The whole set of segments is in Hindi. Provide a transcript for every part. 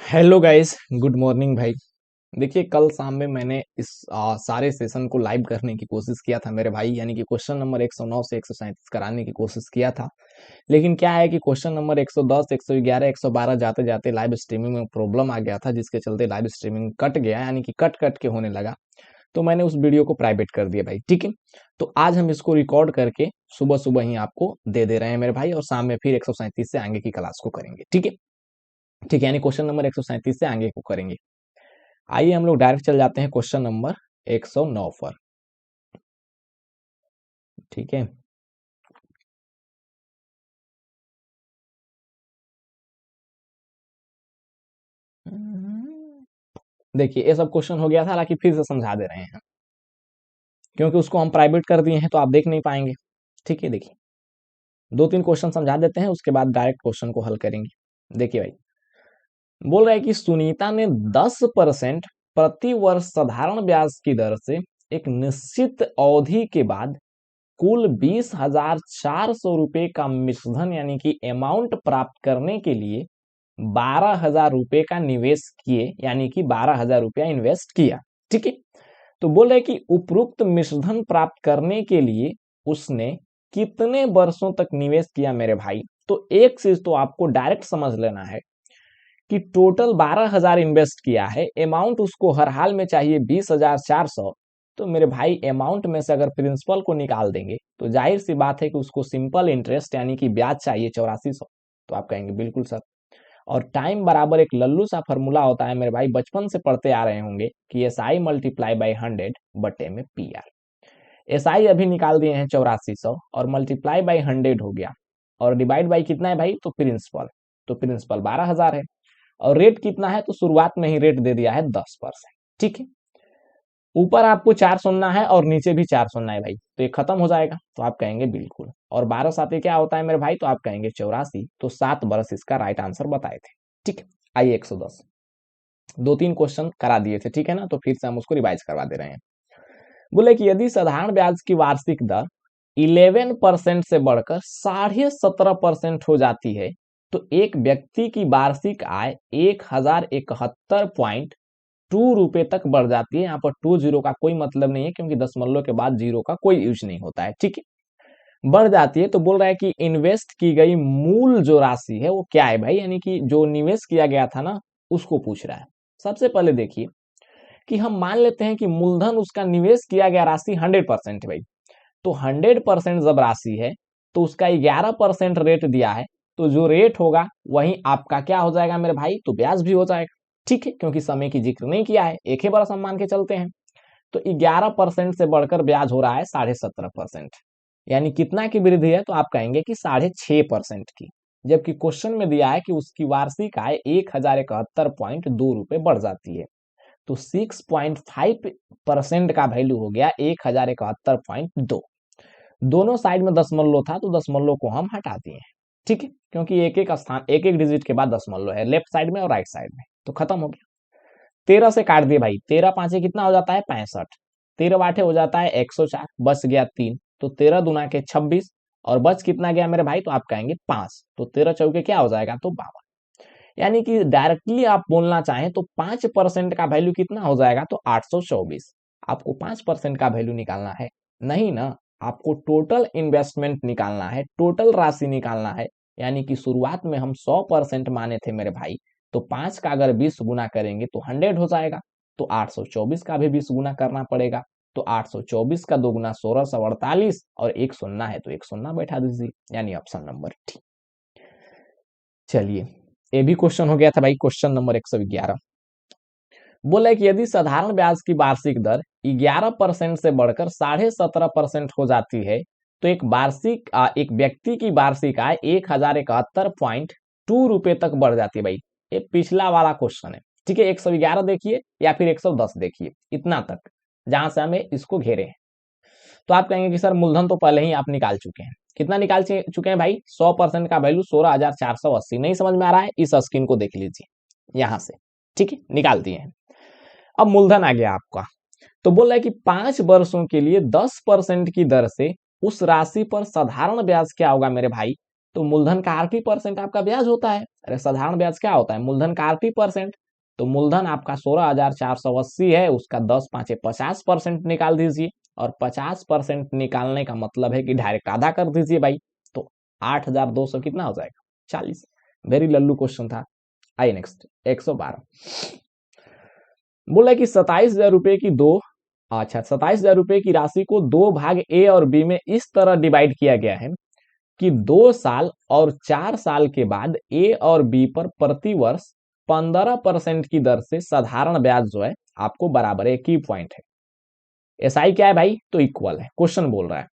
हेलो गाइस, गुड मॉर्निंग भाई। देखिए, कल शाम में मैंने इस सारे सेशन को लाइव करने की कोशिश किया था मेरे भाई, यानी कि क्वेश्चन नंबर 109 से 137 कराने की कोशिश किया था। लेकिन क्या है कि क्वेश्चन नंबर 110, 111, 112 जाते जाते लाइव स्ट्रीमिंग में प्रॉब्लम आ गया था, जिसके चलते लाइव स्ट्रीमिंग कट गया, यानी कि कट कट के होने लगा। तो मैंने उस वीडियो को प्राइवेट कर दिया भाई, ठीक है। तो आज हम इसको रिकॉर्ड करके सुबह सुबह ही आपको दे दे रहे हैं मेरे भाई, और शाम में फिर 137 से आगे की क्लास को करेंगे, ठीक है। ठीक है, यानी क्वेश्चन नंबर 137 से आगे को करेंगे। आइए हम लोग डायरेक्ट चल जाते हैं क्वेश्चन नंबर 109 पर। ठीक है, देखिए ये सब क्वेश्चन हो गया था, हालांकि फिर से समझा दे रहे हैं, क्योंकि उसको हम प्राइवेट कर दिए हैं तो आप देख नहीं पाएंगे। ठीक है, देखिए दो तीन क्वेश्चन समझा देते हैं, उसके बाद डायरेक्ट क्वेश्चन को हल करेंगे। देखिए भाई, बोल रहा है कि सुनीता ने 10% प्रति वर्ष साधारण ब्याज की दर से एक निश्चित अवधि के बाद कुल 20,400 रुपए का मिश्रधन यानी कि अमाउंट प्राप्त करने के लिए 12,000 रुपए का निवेश किए, यानी कि 12,000 रुपया इन्वेस्ट किया। ठीक है, तो बोल रहे कि उपरोक्त मिश्रधन प्राप्त करने के लिए उसने कितने वर्षों तक निवेश किया मेरे भाई। तो एक चीज तो आपको डायरेक्ट समझ लेना है कि टोटल 12,000 इन्वेस्ट किया है, अमाउंट उसको हर हाल में चाहिए 20,400। तो मेरे भाई अमाउंट में से अगर प्रिंसिपल को निकाल देंगे तो जाहिर सी बात है कि उसको सिंपल इंटरेस्ट यानी कि ब्याज चाहिए 8400। तो आप कहेंगे बिल्कुल सर। और टाइम बराबर एक लल्लू सा फॉर्मूला होता है मेरे भाई, बचपन से पढ़ते आ रहे होंगे कि SI मल्टीप्लाई बाई 100 बटे में PR। SI अभी निकाल दिए हैं 8400, और मल्टीप्लाई बाई 100 हो गया, और डिवाइड बाई कितना है भाई, तो प्रिंसिपल। तो प्रिंसिपल 12,000 है, और रेट कितना है, तो शुरुआत में ही रेट दे दिया है 10%। ठीक है, ऊपर आपको 4 सुनना है और नीचे भी 4 सुनना है भाई, तो ये खत्म हो जाएगा। तो आप कहेंगे बिल्कुल। और 12 साथी क्या होता है मेरे भाई, तो आप कहेंगे 84। तो 7 बरस इसका राइट आंसर बताए थे। ठीक है, आइए 110। दो तीन क्वेश्चन करा दिए थे, ठीक है ना, तो फिर से हम उसको रिवाइज करवा दे रहे हैं। बोले कि यदि साधारण ब्याज की वार्षिक दर 11% से बढ़कर 17.5% हो जाती है, तो एक व्यक्ति की वार्षिक आय 1,071.2 रुपए तक बढ़ जाती है। यहाँ पर 20 का कोई मतलब नहीं है, क्योंकि दशमलव के बाद जीरो का कोई यूज नहीं होता है। ठीक है, बढ़ जाती है। तो बोल रहा है कि इन्वेस्ट की गई मूल जो राशि है वो क्या है भाई, यानी कि जो निवेश किया गया था ना, उसको पूछ रहा है। सबसे पहले देखिए कि हम मान लेते हैं कि मूलधन उसका निवेश किया गया राशि 100% है भाई। तो 100% जब राशि है तो उसका 11% रेट दिया है, तो जो रेट होगा वही आपका क्या हो जाएगा मेरे भाई, तो ब्याज भी हो जाएगा। ठीक है, क्योंकि समय की जिक्र नहीं किया है, एक ही बरस हम मान के चलते हैं। तो 11% से बढ़कर ब्याज हो रहा है 17.5%, यानी कितना की वृद्धि है, तो आप कहेंगे कि 6.5% की। जबकि क्वेश्चन में दिया है कि उसकी वार्षिक आय 1,071.2 रुपए बढ़ जाती है। तो 6.5% का वैल्यू हो गया 1,071.2। दोनों साइड में दशमलव था, तो दशमलव को हम हटा दिए हैं। ठीक है, क्योंकि एक एक स्थान एक एक डिजिट के बाद दशमलव है, लेफ्ट साइड में और राइट साइड में, तो खत्म हो गया। 13 से काट दिए भाई, 13 पांचे कितना हो जाता है 65, 13 बाटे हो जाता है 104, बच गया 3, तो 13 दूना के 26, और बच कितना गया मेरे भाई, तो आप कहेंगे 5। तो 13 चौके क्या हो जाएगा, तो 52। यानी कि डायरेक्टली आप बोलना चाहें तो 5% का वैल्यू कितना हो जाएगा, तो 824। आपको 5% का वैल्यू निकालना है, नहीं ना, आपको टोटल इन्वेस्टमेंट निकालना है, टोटल राशि निकालना है। यानी कि शुरुआत में हम 100% माने थे मेरे भाई, तो 5 का अगर 20 गुना करेंगे तो 100 हो जाएगा। तो 824 का भी 20 गुना करना पड़ेगा। तो 824 का 2 गुना 1648, और एक सुनना है तो एक सुनना बैठा दीजिए, यानी ऑप्शन नंबर डी। चलिए, ये भी क्वेश्चन हो गया था भाई, क्वेश्चन नंबर 111। बोला कि यदि साधारण ब्याज की वार्षिक दर 11% से बढ़कर 17.5% हो जाती है, तो एक व्यक्ति की वार्षिक आय 1,071.2 रुपए तक बढ़ जाती है भाई। ये पिछला वाला क्वेश्चन है, ठीक है। 111 देखिए या फिर 110 देखिए, इतना तक जहां से हमें इसको घेरे हैं। तो आप कहेंगे कि सर मूलधन तो पहले ही आप निकाल चुके हैं। कितना निकाल चुके हैं भाई, 100% का वैल्यू 16,480। नहीं समझ में आ रहा है, इस स्क्रीन को देख लीजिए यहां से। ठीक है, निकाल दिए हैं। अब मूलधन आ गया आपका। तो बोल रहा है कि 5 वर्षों के लिए 10% की दर से उस राशि पर साधारण ब्याज क्या होगा मेरे भाई, तो मूलधन का आरटी परसेंट आपका ब्याज होता है। अरे साधारण ब्याज क्या होता है, मूलधन का आरटी परसेंट। तो मूलधन आपका 16,480 है, उसका 10 पाँचे 50% निकाल दीजिए, और 50% निकालने का मतलब है कि डायरेक्ट आधा कर दीजिए भाई। तो 8,200 कितना हो जाएगा, 40। वेरी लल्लू क्वेश्चन था। आइए नेक्स्ट 112। बोला कि 27,000 रुपए की दो, अच्छा 27,000 रुपए की राशि को दो भाग ए और बी में इस तरह डिवाइड किया गया है कि 2 साल और 4 साल के बाद ए और बी पर प्रति वर्ष 15% की दर से साधारण ब्याज जो है आपको बराबर है। की पॉइंट है, एसआई क्या है भाई, तो इक्वल है, क्वेश्चन बोल रहा है।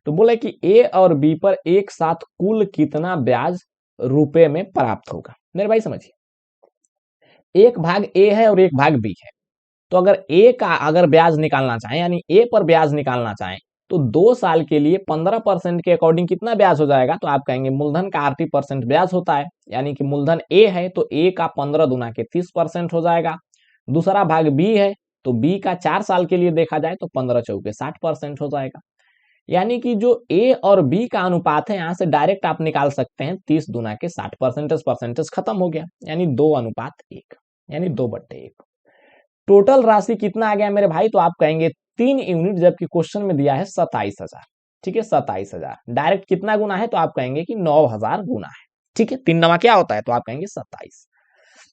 तो बोला कि ए और बी पर एक साथ कुल कितना ब्याज रुपए में प्राप्त होगा। मेरे भाई समझिए, एक भाग ए है और एक भाग बी है। तो अगर ए का अगर ब्याज निकालना चाहें, यानी ए पर ब्याज निकालना चाहें, तो 2 साल के लिए 15% के अकॉर्डिंग कितना ब्याज हो जाएगा, तो आप कहेंगे मूलधन का 80% ब्याज होता है, यानी कि मूलधन ए है तो ए का 15 दुना के 30% हो जाएगा। दूसरा भाग बी है तो बी का 4 साल के लिए देखा जाए तो 15 चौके 60% हो जाएगा। यानी कि जो ए और बी का अनुपात है, यहां से डायरेक्ट आप निकाल सकते हैं 30 दुना के 60, परसेंटेज खत्म हो गया, यानी 2:1, यानी 2/1। टोटल राशि कितना आ गया मेरे भाई, तो आप कहेंगे 3 यूनिट, जबकि क्वेश्चन में दिया है 27,000। ठीक है, 27,000 डायरेक्ट कितना गुना है, तो आप कहेंगे कि 9,000 गुना है। ठीक है, 3 नवा क्या होता है, तो आप कहेंगे 27।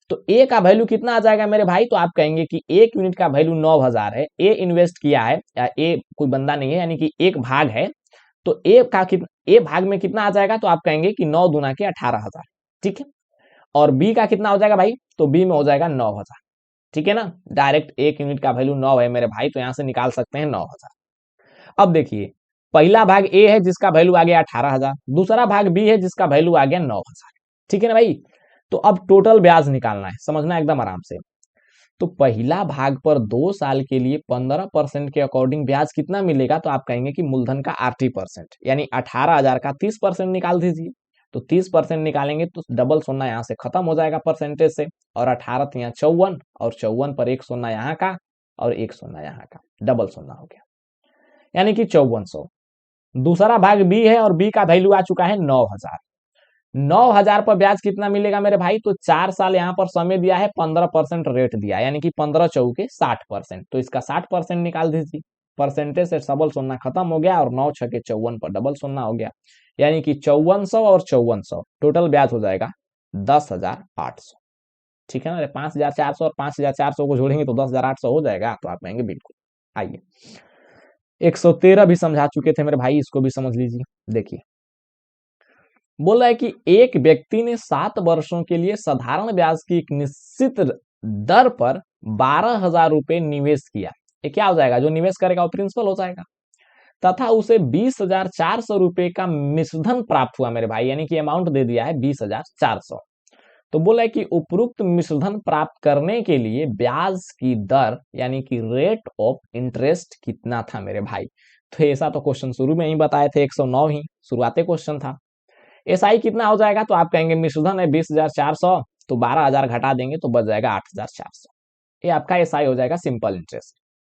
तो ए का वैल्यू कितना आ जाएगा मेरे भाई, तो आप कहेंगे कि 1 यूनिट का वैल्यू 9,000 है, ए इन्वेस्ट किया है, या ए कोई बंदा नहीं है, यानी कि एक भाग है, तो ए का ए भाग में कितना आ जाएगा, तो आप कहेंगे कि 9 दुना के 18,000। ठीक है, और बी का कितना हो जाएगा भाई, तो बी में हो जाएगा 9,000। ठीक है ना, डायरेक्ट 1 यूनिट का वैल्यू 9 है मेरे भाई, तो यहां से निकाल सकते हैं 9,000। अब देखिए, पहला भाग ए है जिसका वैल्यू आ गया 18,000, दूसरा भाग बी है जिसका वैल्यू आ गया 9,000। ठीक है ना भाई, तो अब टोटल ब्याज निकालना है, समझना एकदम आराम से। तो पहला भाग पर 2 साल के लिए 15% के अकॉर्डिंग ब्याज कितना मिलेगा, तो आप कहेंगे कि मूलधन का 80%, यानी 18,000 का 30% निकाल दीजिए। तो 30% निकालेंगे तो डबल सुन्ना यहां से खत्म हो जाएगा परसेंटेज से, और 18 तो यहाँ 54, और 54 पर एक सुन्ना यहाँ का और एक सुन्ना यहाँ का, डबल सुन्ना हो गया, यानी कि 5400। दूसरा भाग बी है और बी का वैल्यू आ चुका है 9,000। 9,000 पर ब्याज कितना मिलेगा मेरे भाई, तो 4 साल यहाँ पर समय दिया है, 15% रेट दिया, यानी कि 15 चौके 60%, तो इसका 60% निकाल दीजिए। परसेंटेज से डबल सुन्ना खत्म हो गया, और 9 छके 54 पर डबल सुन्ना हो गया, यानी कि 5400 और 5400 टोटल ब्याज हो जाएगा 10,800। ठीक है ना, 5,400 और 5,400 को जोड़ेंगे तो 10,800 हो जाएगा, तो आप कहेंगे बिल्कुल। आइए 113 भी समझा चुके थे मेरे भाई, इसको भी समझ लीजिए। देखिए, बोला है कि एक व्यक्ति ने 7 वर्षों के लिए साधारण ब्याज की एक निश्चित दर पर 12,000 रुपए निवेश किया। ये क्या हो जाएगा, जो निवेश करेगा वो प्रिंसिपल हो जाएगा, तथा उसे 20,400 रुपए का मिश्रधन प्राप्त हुआ मेरे भाई, यानी कि अमाउंट दे दिया है 20,400। तो बोला है कि उपरोक्त मिश्रधन प्राप्त करने के लिए ब्याज की दर, यानी कि रेट ऑफ इंटरेस्ट कितना था मेरे भाई। तो ऐसा तो क्वेश्चन शुरू में ही बताए थे, 109 ही शुरुआती क्वेश्चन था। एसआई कितना हो जाएगा, तो आप कहेंगे मिश्रधन है 20,400, तो 12,000 घटा देंगे तो बच जाएगा 8,400। ये आपका एसआई हो जाएगा, सिंपल इंटरेस्ट।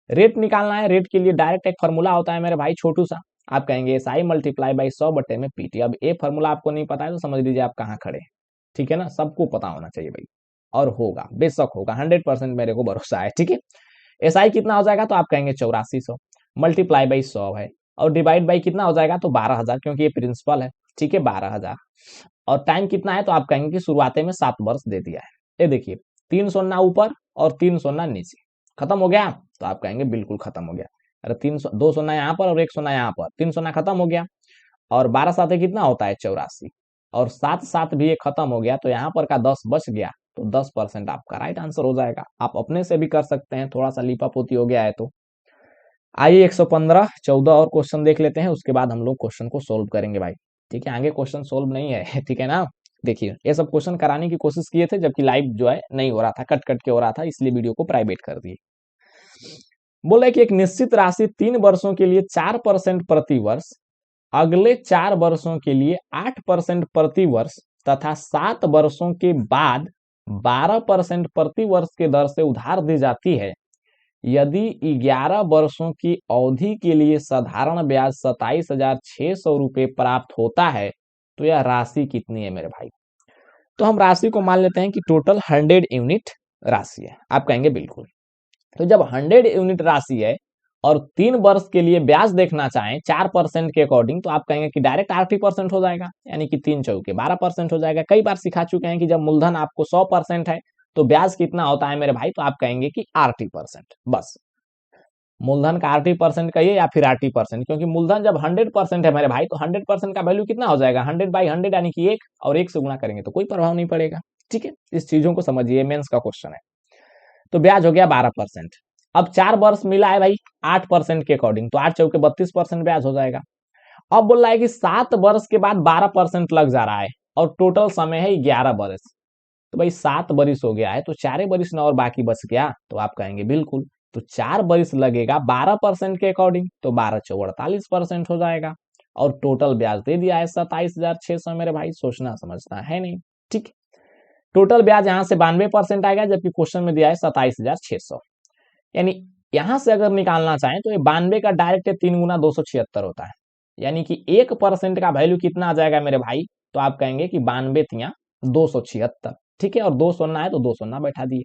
रेट निकालना है, रेट के लिए डायरेक्ट एक फॉर्मूला होता है मेरे भाई, छोटू सा। आप कहेंगे एसआई मल्टीप्लाई बाई 100 बटे में पीटी। अब ये फॉर्मूला आपको नहीं पता है तो समझ लीजिए आप कहाँ खड़े हैं। ठीक है ना, सबको पता होना चाहिए भाई, और होगा, बेशक होगा, 100% मेरे को भरोसा है। ठीक है, एसआई कितना हो जाएगा, तो आप कहेंगे 8400 मल्टीप्लाई बाई 100 है, और डिवाइड बाई कितना हो जाएगा, तो 12,000, क्योंकि ये प्रिंसिपल है। ठीक है, 12,000, और टाइम कितना है, तो आप कहेंगे कि शुरुआती में 7 वर्ष दे दिया है। ये देखिए, 3 सुन्ना ऊपर और 3 सुन्ना नीचे, खत्म हो गया, तो आप कहेंगे बिल्कुल खत्म हो गया। अरे 2 सुन्ना यहाँ पर और 1 सुन्ना यहाँ पर, 3 सुन्ना खत्म हो गया, और 12 साथ कितना होता है 84, और 7 साथ भी ये खत्म हो गया, तो यहाँ पर का 10 बच गया, तो 10% आपका राइट आंसर हो जाएगा। आप अपने से भी कर सकते हैं, थोड़ा सा लीपापोती हो गया है तो। आइए 115 14 और क्वेश्चन देख लेते हैं, उसके बाद हम लोग क्वेश्चन को सोल्व करेंगे भाई। ठीक है, आगे क्वेश्चन सोल्व नहीं है। ठीक है ना, देखिए ये सब क्वेश्चन कराने की कोशिश किए थे, जबकि लाइव जो है नहीं हो रहा था, कट कट के हो रहा था, इसलिए वीडियो को प्राइवेट कर दिए। बोले कि एक निश्चित राशि 3 वर्षों के लिए 4% प्रति वर्ष, अगले 4 वर्षों के लिए 8% प्रति वर्ष, तथा 7 वर्षों के बाद 12% प्रति वर्ष के दर से उधार दी जाती है। यदि 11 वर्षों की अवधि के लिए साधारण ब्याज 27,600 रुपए प्राप्त होता है, तो यह राशि कितनी है मेरे भाई? तो हम राशि को मान लेते हैं कि टोटल 100 यूनिट राशि है। आप कहेंगे बिल्कुल। तो जब 100 यूनिट राशि है और 3 वर्ष के लिए ब्याज देखना चाहें 4% के अकॉर्डिंग, तो आप कहेंगे कि डायरेक्ट 8% हो जाएगा, यानी कि 3 चौके 12% हो जाएगा। कई बार सिखा चुके हैं कि जब मूलधन आपको 100% है तो ब्याज कितना होता है मेरे भाई? तो आप कहेंगे कि 8%। बस मूलधन का 8% कहिए या फिर 8%, क्योंकि मूलधन जब 100% है मेरे भाई तो 100% का वैल्यू कितना हो जाएगा? 100/100 यानी कि 1, और 1 से गुणा करेंगे तो कोई प्रभाव नहीं पड़ेगा। ठीक है, इस चीजों को समझिए, मेंस का क्वेश्चन है। तो ब्याज हो गया 12%। अब 4 वर्ष मिला है भाई 8% के अकॉर्डिंग, तो 8 चौके 32% ब्याज हो जाएगा। अब बोल रहा है कि 7 वर्ष के बाद 12% लग जा रहा है और टोटल समय है 11 वर्ष। तो भाई 7 वर्ष हो गया है तो 4 वर्ष ना और बाकी बच गया, तो आप कहेंगे बिल्कुल। तो 4 वर्ष लगेगा 12% के अकॉर्डिंग, तो 12 चौ 48% हो जाएगा। और टोटल ब्याज दे दिया है 27,600 मेरे भाई। सोचना समझना है नहीं। ठीक, टोटल ब्याज यहां से 92% आएगा, जबकि क्वेश्चन में दिया है 27,600। यानी यहां से अगर निकालना चाहें तो ये 92 का डायरेक्ट 3 गुना 276 होता है, यानी कि 1% का वैल्यू कितना आ जाएगा मेरे भाई? तो आप कहेंगे कि 92×276। ठीक है, और 2 सुनना है तो 2 सुनना बैठा दिए।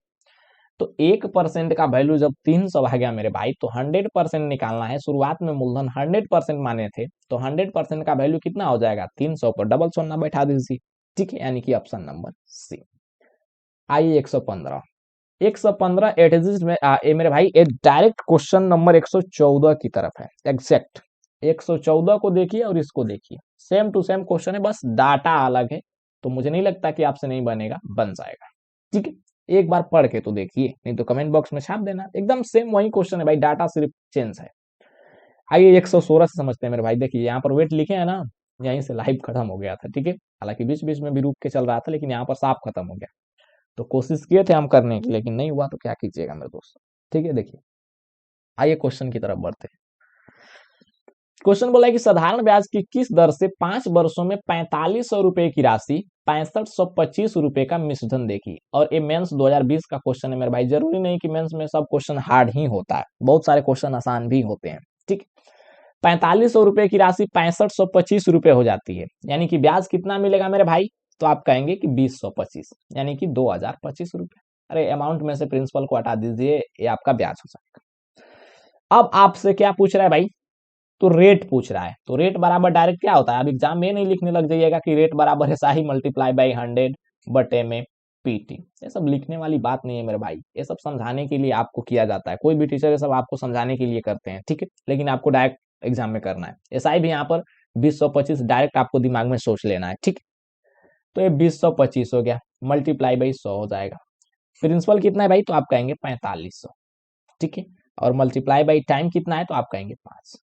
तो 1% का वैल्यू जब 300 आ गया मेरे भाई, तो 100% निकालना है। शुरुआत में मूलधन 100% माने थे, तो 100% का वैल्यू कितना हो जाएगा? 300 पर डबल सुनना बैठा दीजिए। ठीक है, यानी कि ऑप्शन नंबर सी। आइए 115। 115 एटजिस्ट में ये मेरे भाई एक डायरेक्ट क्वेश्चन नंबर 114 की तरफ है। एग्जैक्ट 114 को देखिए और इसको देखिए, सेम टू सेम क्वेश्चन है, बस डाटा अलग है। तो मुझे नहीं लगता कि आपसे नहीं बनेगा, बन जाएगा। ठीक है, एक बार पढ़ के तो देखिए, नहीं तो कमेंट बॉक्स में छाप देना। एकदम सेम वही क्वेश्चन है भाई, डाटा सिर्फ चेंज है। आइए 116 से समझते हैं मेरे भाई। देखिए यहाँ पर वेट लिखे है ना, यहीं से लाइव खत्म हो गया था। ठीक है, हालांकि बीच बीच में भी रुक के चल रहा था, लेकिन यहाँ पर साफ खत्म हो गया। तो कोशिश किए थे हम करने की, लेकिन नहीं हुआ, तो क्या कीजिएगा मेरे दोस्त। ठीक है, देखिए आइए क्वेश्चन की तरफ बढ़ते हैं। क्वेश्चन बोला है कि साधारण ब्याज की किस दर से 5 वर्षों में 4500 रुपए की राशि 6525 रुपए का मिश्रधन देखी। और ये मेंस 2020 का क्वेश्चन है मेरे भाई। जरूरी नहीं कि मेंस में सब क्वेश्चन हार्ड ही होता है, बहुत सारे क्वेश्चन आसान भी होते हैं। ठीक, 4500 रुपए की राशि 6525 रुपए हो जाती है, यानी कि ब्याज कितना मिलेगा मेरे भाई? तो आप कहेंगे कि 2025, यानी कि 2025 रुपए। अरे अमाउंट में से प्रिंसिपल को हटा दीजिए, ये आपका ब्याज हो जाएगा। अब आपसे क्या पूछ रहा है भाई? तो रेट पूछ रहा है। तो रेट बराबर डायरेक्ट क्या होता है? अब एग्जाम में नहीं लिखने लग जाइएगा कि रेट बराबर है SI मल्टीप्लाई बाई 100 बटे में PT। ये सब लिखने वाली बात नहीं है मेरे भाई, ये सब समझाने के लिए आपको किया जाता है। कोई भी टीचर ये सब आपको समझाने के लिए करते हैं। ठीक है, लेकिन आपको डायरेक्ट एग्जाम में करना है। SI भी यहाँ पर 2025 डायरेक्ट आपको दिमाग में सोच लेना है। ठीक, तो ये 2025 हो गया, मल्टीप्लाई बाई 100 हो जाएगा। प्रिंसिपल कितना है भाई? तो आप कहेंगे 4500। ठीक है, और मल्टीप्लाई बाई टाइम कितना है? तो आप कहेंगे 5।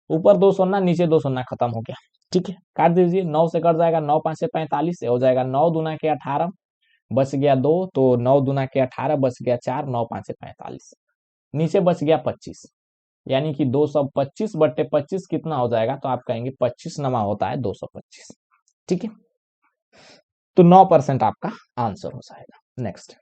ऊपर 2 सुनना, नीचे 2 सुनना, खत्म हो गया। ठीक है, काट दीजिए। 9 से कट जाएगा, 9 5 से 45 से हो जाएगा 9 दूना के 18, बच गया 2, तो 9 दूना के 18 बच गया 4, 9 5 से 45, नीचे बच गया 25, यानी कि 225 बट्टे 25 कितना हो जाएगा? तो आप कहेंगे 25 नमा होता है 225। ठीक है, तो 9% आपका आंसर हो जाएगा। नेक्स्ट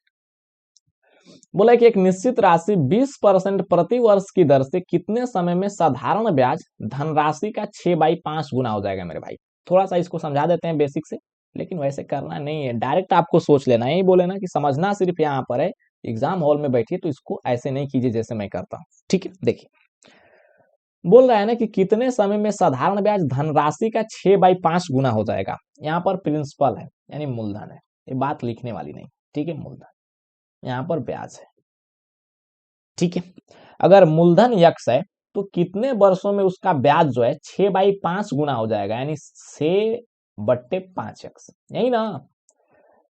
बोला कि एक निश्चित राशि 20% प्रति वर्ष की दर से कितने समय में साधारण ब्याज धनराशि का 6/5 गुना हो जाएगा मेरे भाई। थोड़ा सा इसको समझा देते हैं बेसिक से, लेकिन वैसे करना नहीं है, डायरेक्ट आपको सोच लेना है। यही बोले ना कि समझना सिर्फ यहाँ पर है, एग्जाम हॉल में बैठिए तो इसको ऐसे नहीं कीजिए जैसे मैं करता हूँ। ठीक है, देखिए बोल रहा है ना कि कितने समय में साधारण ब्याज धनराशि का 6/5 गुना हो जाएगा। यहाँ पर प्रिंसिपल है, यानी मूलधन है, ये बात लिखने वाली नहीं। ठीक है, मूलधन, यहाँ पर ब्याज है। ठीक है, अगर मूलधन यक्स है तो कितने वर्षों में उसका ब्याज जो है 6/5 गुना हो जाएगा, यानी 6/5x, यही ना।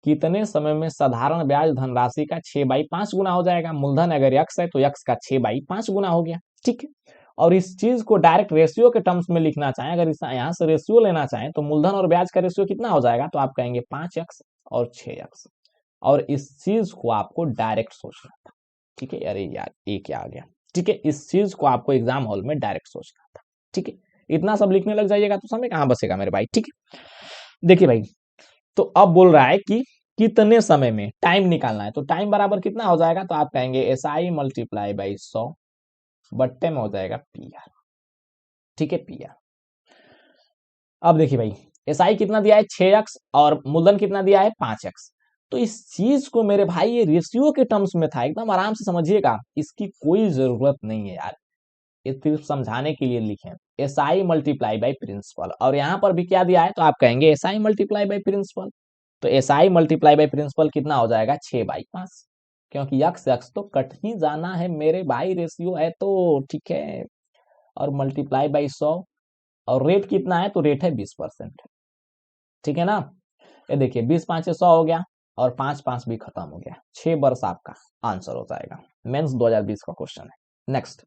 कितने समय में साधारण ब्याज धनराशि का 6/5 गुना हो जाएगा। मूलधन अगर यक्स है तो यक्स का 6/5 गुना हो गया। ठीक है, और इस चीज को डायरेक्ट रेशियो के टर्म्स में लिखना चाहें, अगर इस यहाँ से रेशियो लेना चाहें तो मूलधन और ब्याज का रेशियो कितना हो जाएगा? तो आप कहेंगे 5x और 6x। और इस चीज को आपको डायरेक्ट सोचना था। ठीक है, अरे यार ये क्या आ गया। ठीक है, इस चीज को आपको एग्जाम हॉल में डायरेक्ट सोचना था। ठीक है, इतना सब लिखने लग जाइएगा तो समय कहां बचेगा मेरे भाई। ठीक है, देखिए भाई, तो अब बोल रहा है कि कितने समय में टाइम निकालना है। तो टाइम बराबर कितना हो जाएगा? तो आप कहेंगे SI मल्टीप्लाई बाई 100 बट्टे में हो जाएगा PR। ठीक है, PR। अब देखिए भाई, एसआई कितना दिया है 6x और मूलधन कितना दिया है 5x। तो इस चीज को मेरे भाई ये रेशियो के टर्म्स में था, एकदम आराम से समझिएगा, इसकी कोई जरूरत नहीं है यार, ये सिर्फ समझाने के लिए लिखे S I multiply by principal. और यहाँ पर भी क्या दिया है तो आप कहेंगे S I multiply by principal. तो S I multiply by principal कितना हो जाएगा 6/5, क्योंकि यक्स यक्स तो कट ही जाना है मेरे भाई, रेशियो है तो ठीक है। और मल्टीप्लाई बाई 100, और रेट कितना है तो रेट है 20%, ठीक है ना। ये देखिए 20×5 = 100 हो गया, और 5×5 भी खत्म हो गया, 6 वर्ष आपका आंसर हो जाएगा। मेंस 2020 का क्वेश्चन है। नेक्स्ट,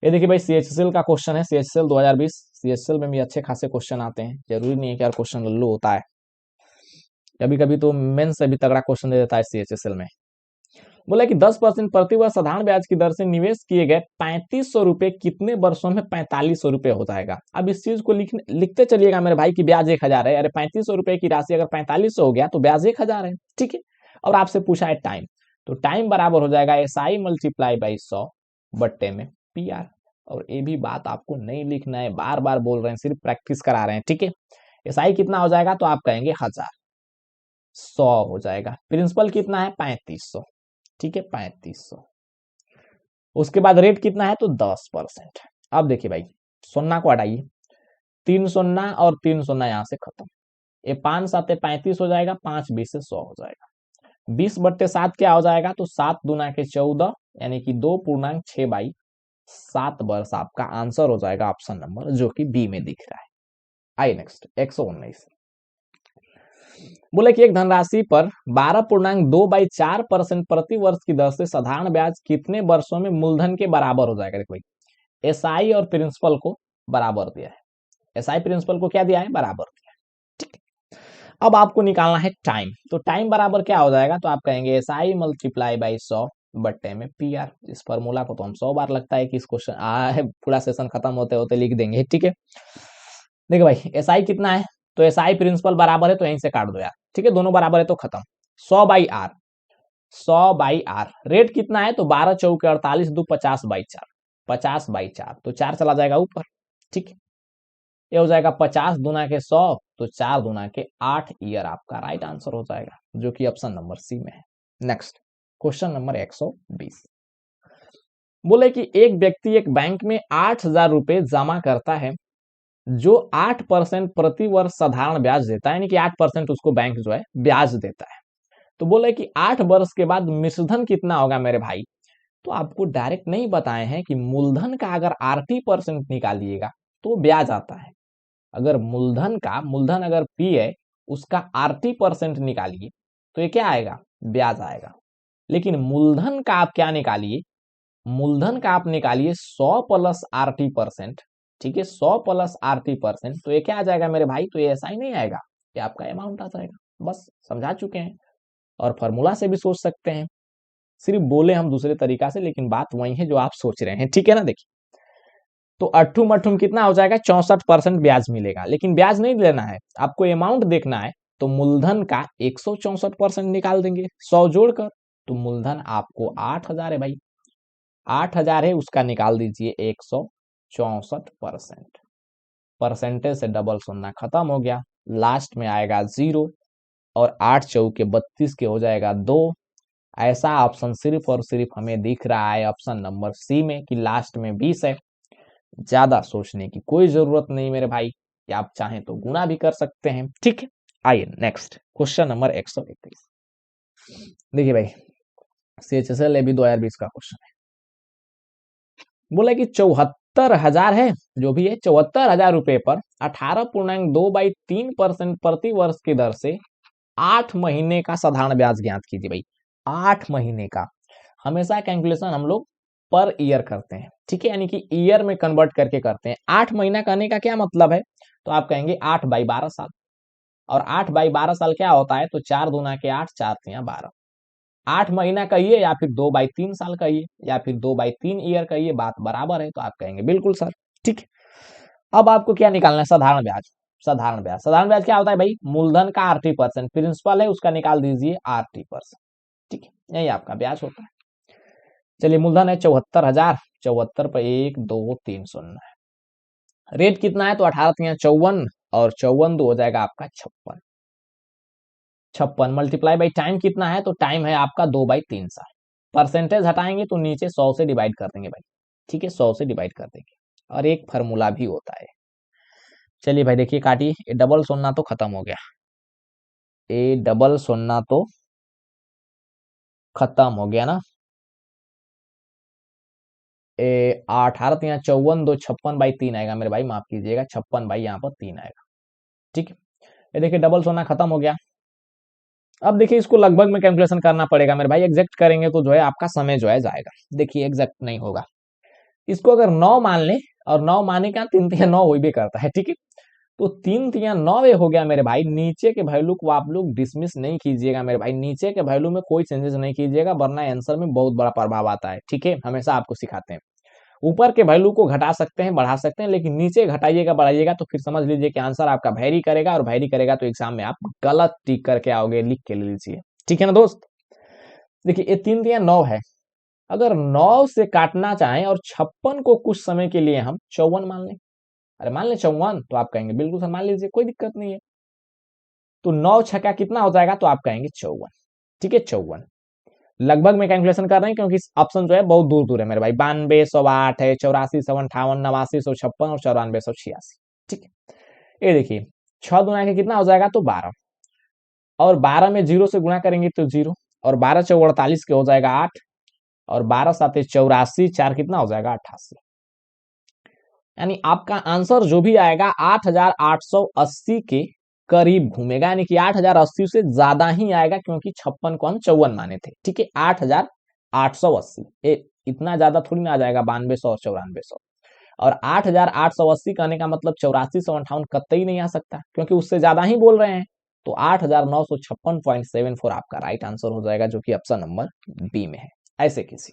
ये देखिए भाई सीएचएसएल का क्वेश्चन है, सीएचएसएल 2020। सीएचएसएल में भी अच्छे खासे क्वेश्चन आते हैं, जरूरी नहीं है कि यार क्वेश्चन लल्लू होता है, कभी कभी तो मेंस से भी तगड़ा क्वेश्चन दे देता है सीएचएसएल में। बोला कि 10% प्रति वर्ष साधारण ब्याज की दर से निवेश किए गए 3500 रुपए कितने वर्षों में 4500 रुपए हो जाएगा। अब इस चीज को लिखते चलिएगा मेरे भाई कि ब्याज 1000 है, अरे 3500 रुपए की राशि अगर 4500 हो गया तो ब्याज 1000 है, ठीक है। और आपसे पूछा है टाइम, तो टाइम बराबर हो जाएगा SI मल्टीप्लाई बाई 100 बट्टे में PR। और ये भी बात आपको नहीं लिखना है, बार बार बोल रहे हैं, सिर्फ प्रैक्टिस करा रहे हैं, ठीक है। SI कितना हो जाएगा तो आप कहेंगे 1000, 100 हो जाएगा। प्रिंसिपल कितना है 3500, ठीक है 3500। उसके बाद रेट कितना है तो 10%। अब देखिए भाई सुन्ना को हटाइए, 3 सुन्ना और 3 सुन्ना यहां से खत्म, ये 5 7 35 हो जाएगा, 5 20 से 100 हो जाएगा। 20/7 क्या हो जाएगा तो 7 दूना के 14, यानी कि 2.6/7 वर्ष आपका आंसर हो जाएगा, ऑप्शन नंबर जो कि बी में दिख रहा है। आइए नेक्स्ट 119। बोले कि एक धनराशि पर 12.2/4% प्रति वर्ष की दर से साधारण ब्याज कितने वर्षों में मूलधन के बराबर हो जाएगा। देखो भाई एसआई और प्रिंसिपल को बराबर दिया है, एसआई प्रिंसिपल को क्या दिया है बराबर दिया है, ठीक है। अब आपको निकालना है टाइम, तो टाइम बराबर क्या हो जाएगा तो आप कहेंगे एसआई मल्टीप्लाई बाई 100 बट्टे में PR। इस फॉर्मूला को तो हम 100 बार लगता है कि इस क्वेश्चन पूरा सेशन खत्म होते होते लिख देंगे, ठीक है। देखो भाई एसआई कितना है तो एसआई प्रिंसिपल बराबर है तो यहीं से काट दो यार, ठीक है, दोनों बराबर है तो खत्म। 100/R, 100/R। रेट कितना है तो 12 चौके 48 दो 50/4, 50/4 तो 4 चला जाएगा ऊपर, ठीक है। ये हो जाएगा 50 दूना के 100 तो 4 दूना के 8 ईयर आपका राइट आंसर हो जाएगा, जो कि ऑप्शन नंबर सी में है। Next question number 120। बोले कि एक व्यक्ति एक बैंक में 8000 रुपए जमा करता है जो 8% प्रति वर्ष साधारण ब्याज देता है, यानी कि 8% उसको बैंक जो है ब्याज देता है। तो बोले कि 8 वर्ष के बाद मिश्रधन कितना होगा मेरे भाई, तो आपको डायरेक्ट नहीं बताए हैं कि मूलधन का अगर RT% निकालिएगा तो ब्याज आता है। अगर मूलधन अगर P है उसका RT% निकालिए तो ये क्या आएगा ब्याज आएगा। लेकिन मूलधन का आप क्या निकालिए, मूलधन का आप निकालिए 100 + RT%, ठीक है 100 + RT%, तो ये क्या आ जाएगा मेरे भाई तो ये ऐसा ही नहीं आएगा, ये आपका अमाउंट आ जाएगा। बस समझा चुके हैं, और फॉर्मूला से भी सोच सकते हैं, सिर्फ बोले हम दूसरे तरीका से, लेकिन बात वही है जो आप सोच रहे हैं, ठीक है ना। देखिए तो अट्ठुम अट्ठुम कितना हो जाएगा 64% ब्याज मिलेगा, लेकिन ब्याज नहीं लेना है, आपको अमाउंट देखना है। तो मूलधन का 164% निकाल देंगे 100 जोड़कर, तो मूलधन आपको 8000 है भाई, 8000 है, उसका निकाल दीजिए 164%। परसेंटेज से डबल सुनना खत्म हो गया, लास्ट में आएगा 0, और 8 चौके 32 के हो जाएगा 2। ऐसा ऑप्शन सिर्फ और सिर्फ हमें दिख रहा है ऑप्शन नंबर सी में कि लास्ट में 20 है। ज्यादा सोचने की कोई जरूरत नहीं मेरे भाई, या आप चाहें तो गुना भी कर सकते हैं, ठीक है। आइए नेक्स्ट क्वेश्चन नंबर 131। देखिए भाई CHSL भी 2020 का क्वेश्चन है। बोला कि 74,000 है, जो भी है 74,000 रुपए पर 18.2/3% प्रति वर्ष की दर से 8 महीने का साधारण ब्याज ज्ञात कीजिए। भाई 8 महीने का, हमेशा कैलकुलेशन हम लोग पर ईयर करते हैं, ठीक है, यानी कि ईयर में कन्वर्ट करके करते हैं। 8 महीना करने का क्या मतलब है तो आप कहेंगे 8/12 साल, और 8/12 साल क्या होता है तो 4 दूना के 8, 4 तिया 12। 8 महीना कहिए या फिर 2/3 साल कहिए या फिर 2/3 ईयर कहिए, बात बराबर है, तो आप कहेंगे बिल्कुल सर, ठीक है। अब आपको क्या निकालना है साधारण ब्याज, साधारण ब्याज, साधारण ब्याज क्या होता है भाई मूलधन का RT%, प्रिंसिपल है उसका निकाल दीजिए RT%, ठीक है, यही आपका ब्याज होता है। चलिए मूलधन है 74,000, 74 पर 1 2 3 0, रेट कितना है तो 18 तिया 54, और 54 दो हो जाएगा आपका 56। 56 मल्टीप्लाई बाई टाइम कितना है, तो टाइम है आपका 2/300। परसेंटेज हटाएंगे तो नीचे 100 से डिवाइड कर देंगे भाई, ठीक है, 100 से डिवाइड कर देंगे। और एक फार्मूला भी होता है। चलिए भाई देखिए काटिए, ये डबल सुनना तो खत्म हो गया, ये डबल सुनना तो खत्म हो गया ना। 18 दो 56/3 आएगा मेरे भाई, माफ कीजिएगा, 56 यहाँ पर 3 आएगा, ठीक है। ये देखिए डबल सोना खत्म हो गया। अब देखिए इसको लगभग में कैलकुलेशन करना पड़ेगा मेरे भाई, एग्जैक्ट करेंगे तो जो है आपका समय जो है जाएगा। देखिए एग्जैक्ट नहीं होगा, इसको अगर 9 मान ले, और 9 माने का 3 3 9 हो भी करता है, ठीक है। तो 3 3 9 हो गया मेरे भाई। नीचे के वैल्यू को आप लोग डिसमिस नहीं कीजिएगा मेरे भाई, नीचे के वैल्यू में कोई चेंजेस नहीं कीजिएगा, वरना आंसर में बहुत बड़ा प्रभाव आता है, ठीक है, हमेशा आपको सिखाते हैं। ऊपर के वैल्यू को घटा सकते हैं, बढ़ा सकते हैं, लेकिन नीचे घटाइएगा बढ़ाइएगा तो फिर समझ लीजिए कि आंसर आपका वेरी करेगा, और वेरी करेगा तो एग्जाम में आप गलत टिक करके आओगे, लिख के ले लीजिए, ठीक है ना दोस्त। देखिए ये 3 3 9 है, अगर 9 से काटना चाहें और 56 को कुछ समय के लिए हम 54 मान लें, अरे मान लें 54, तो आप कहेंगे बिल्कुल सर मान लीजिए, कोई दिक्कत नहीं है। तो 9 छक्का कितना हो जाएगा, तो आप कहेंगे 54, ठीक है 54। लगभग में कैलकुलेशन कर रहे हैं क्योंकि ऑप्शन जो है बहुत दूर दूर है मेरे भाई, 92 108 है, 84 158, 89 156 और 94 186, ठीक है। ये देखिए 6 दुना के कितना हो जाएगा, तो 12, और 12 में 0 से गुणा करेंगे तो 0, और 12 चौ 48 के हो जाएगा 8, और 12 सात 84, 4 कितना हो जाएगा 88। यानी आपका आंसर जो भी आएगा 8880 के करीब घूमेगा, यानी कि 8080 से ज्यादा ही आएगा, क्योंकि 56 को हम 54 माने थे, ठीक है। 8880 इतना ज्यादा थोड़ी ना आ जाएगा, 9200 और 9400। और 8880 कहने का मतलब 84 से 58 कतई नहीं आ सकता, क्योंकि उससे ज्यादा ही बोल रहे हैं। तो 8956.74 आपका राइट आंसर हो जाएगा, जो कि ऑप्शन नंबर बी में है। ऐसे किसी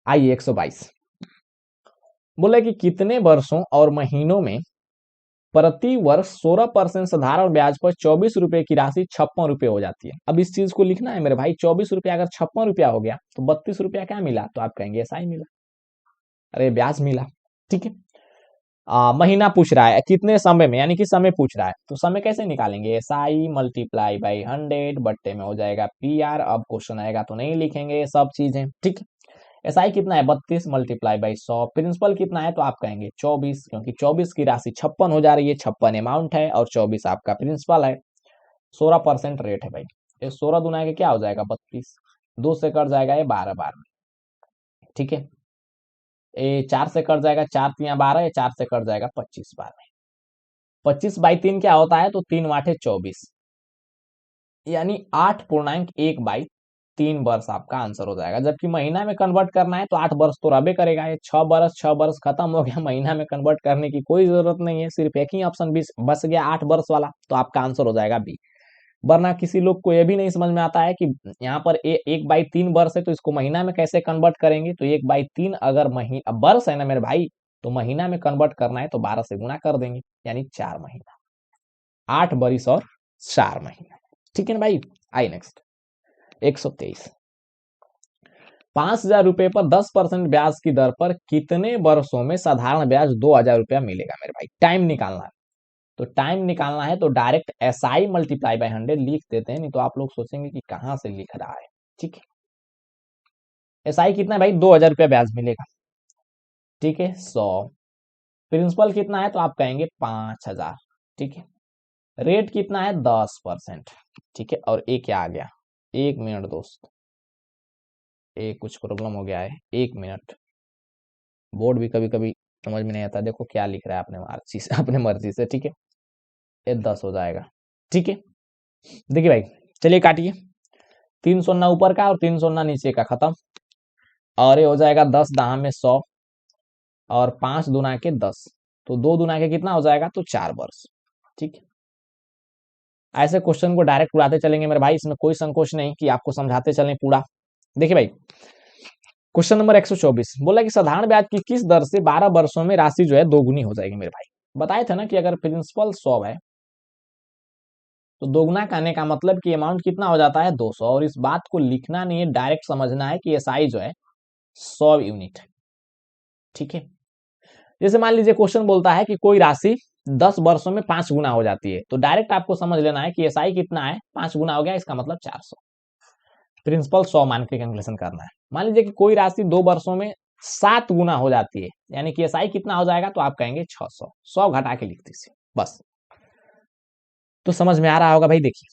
आइए 122 बोले कि कितने वर्षों और महीनों में प्रति वर्ष 16% साधारण ब्याज पर 24 रुपए की राशि 56 रुपए हो जाती है। अब इस चीज को लिखना है मेरे भाई, 24 रुपया अगर 56 रुपया हो गया तो 32 रुपया क्या मिला, तो आप कहेंगे ऐसा ही मिला, अरे ब्याज मिला, ठीक है। महीना पूछ रहा है, कितने समय में, यानी कि समय पूछ रहा है, तो समय कैसे निकालेंगे, SI मल्टीप्लाई बाई 100 बट्टे में हो जाएगा PR। अब क्वेश्चन आएगा तो नहीं लिखेंगे सब चीजें, ठीक है। SI कितना है, 32 मल्टीप्लाई बाई 100। प्रिंसिपल कितना है, तो आप कहेंगे 24, क्योंकि 24 की राशि 56 हो जा रही है, 56 अमाउंट है और 24 आपका प्रिंसिपल है। 16% रेट है भाई, ये 16 दुना के क्या हो जाएगा 32, 2 से कट जाएगा ये 12 बार में, ठीक है। ये 4 से कट जाएगा, 4 3 12, ये 4 से कट जाएगा 25 बार में। 25/3 क्या होता है, तो 3 8 24, यानी 8.1/3 वर्ष आपका आंसर हो जाएगा। जबकि महीना में कन्वर्ट करना है तो 8 वर्ष तो रबे करेगा, ये 6 वर्ष खत्म हो गया, महीना में कन्वर्ट करने की कोई जरूरत नहीं है, सिर्फ एक ही ऑप्शन बच गया 8 वर्ष वाला, तो आपका आंसर हो जाएगा बी। वरना किसी लोग को यह भी नहीं समझ में आता है कि यहाँ पर 1/3 वर्ष है, तो इसको महीना में कैसे कन्वर्ट करेंगे, तो 1/3 अगर महीना वर्ष है ना मेरे भाई, तो महीना में कन्वर्ट करना है तो 12 से गुणा कर देंगे, यानी 4 महीना, 8 बरिस और 4 महीना, ठीक है ना भाई। आई नेक्स्ट 123 5,000 रुपए पर 10% ब्याज की दर पर कितने वर्षों में साधारण ब्याज 2,000 रुपया मिलेगा मेरे भाई। टाइम निकालना है, तो टाइम निकालना है तो डायरेक्ट SI मल्टीप्लाई बाई 100 लिख देते हैं, नहीं तो आप लोग सोचेंगे कि कहां से लिख रहा है, ठीक है। SI कितना है भाई, 2,000 रुपया ब्याज मिलेगा, ठीक है। 100 प्रिंसिपल कितना है, तो आप कहेंगे 5,000, ठीक है। रेट कितना है 10%, ठीक है। और एक क्या आ गया, 1 मिनट दोस्त, एक कुछ प्रॉब्लम हो गया है, 1 मिनट, बोर्ड भी कभी कभी समझ में नहीं आता, देखो क्या लिख रहा है अपने मर्जी से, अपने मर्जी से, ठीक है। ये 10 हो जाएगा, ठीक है। देखिए भाई चलिए काटिए, 3 सुन्ना ऊपर का और 3 सुन्ना नीचे का खत्म, और ये हो जाएगा 10 दहा में 100, और 5 दुना के 10, तो 2 दुना के कितना हो जाएगा, तो 4 वर्ष, ठीक है। ऐसे क्वेश्चन को डायरेक्ट उड़ाते चलेंगे मेरे भाई, इसमें कोई संकोच नहीं कि आपको समझाते चलें पूरा। देखिए भाई क्वेश्चन नंबर 124 बोला कि साधारण ब्याज की किस दर से 12 वर्षों में राशि जो है दोगुनी हो जाएगी मेरे भाई। बताए थे ना कि अगर प्रिंसिपल 100 है तो दोगुना करने का मतलब कि अमाउंट कितना हो जाता है 200, और इस बात को लिखना नहीं है, डायरेक्ट समझना है कि SI जो है 100 यूनिट है, ठीक है। जैसे मान लीजिए क्वेश्चन बोलता है कि कोई राशि 10 वर्षों में 5 गुना हो जाती है, तो डायरेक्ट आपको समझ लेना है कि एसआई कितना है, 5 गुना हो गया, इसका मतलब 400। प्रिंसिपल 100 मान के कैलकुलेशन करना है। मान लीजिए कि कोई राशि 2 वर्षों में 7 गुना हो जाती है, यानी कि एसआई कितना हो जाएगा, तो आप कहेंगे 600। 100 घटा के लिख दीजिए बस। तो समझ में आ रहा होगा भाई। देखिए,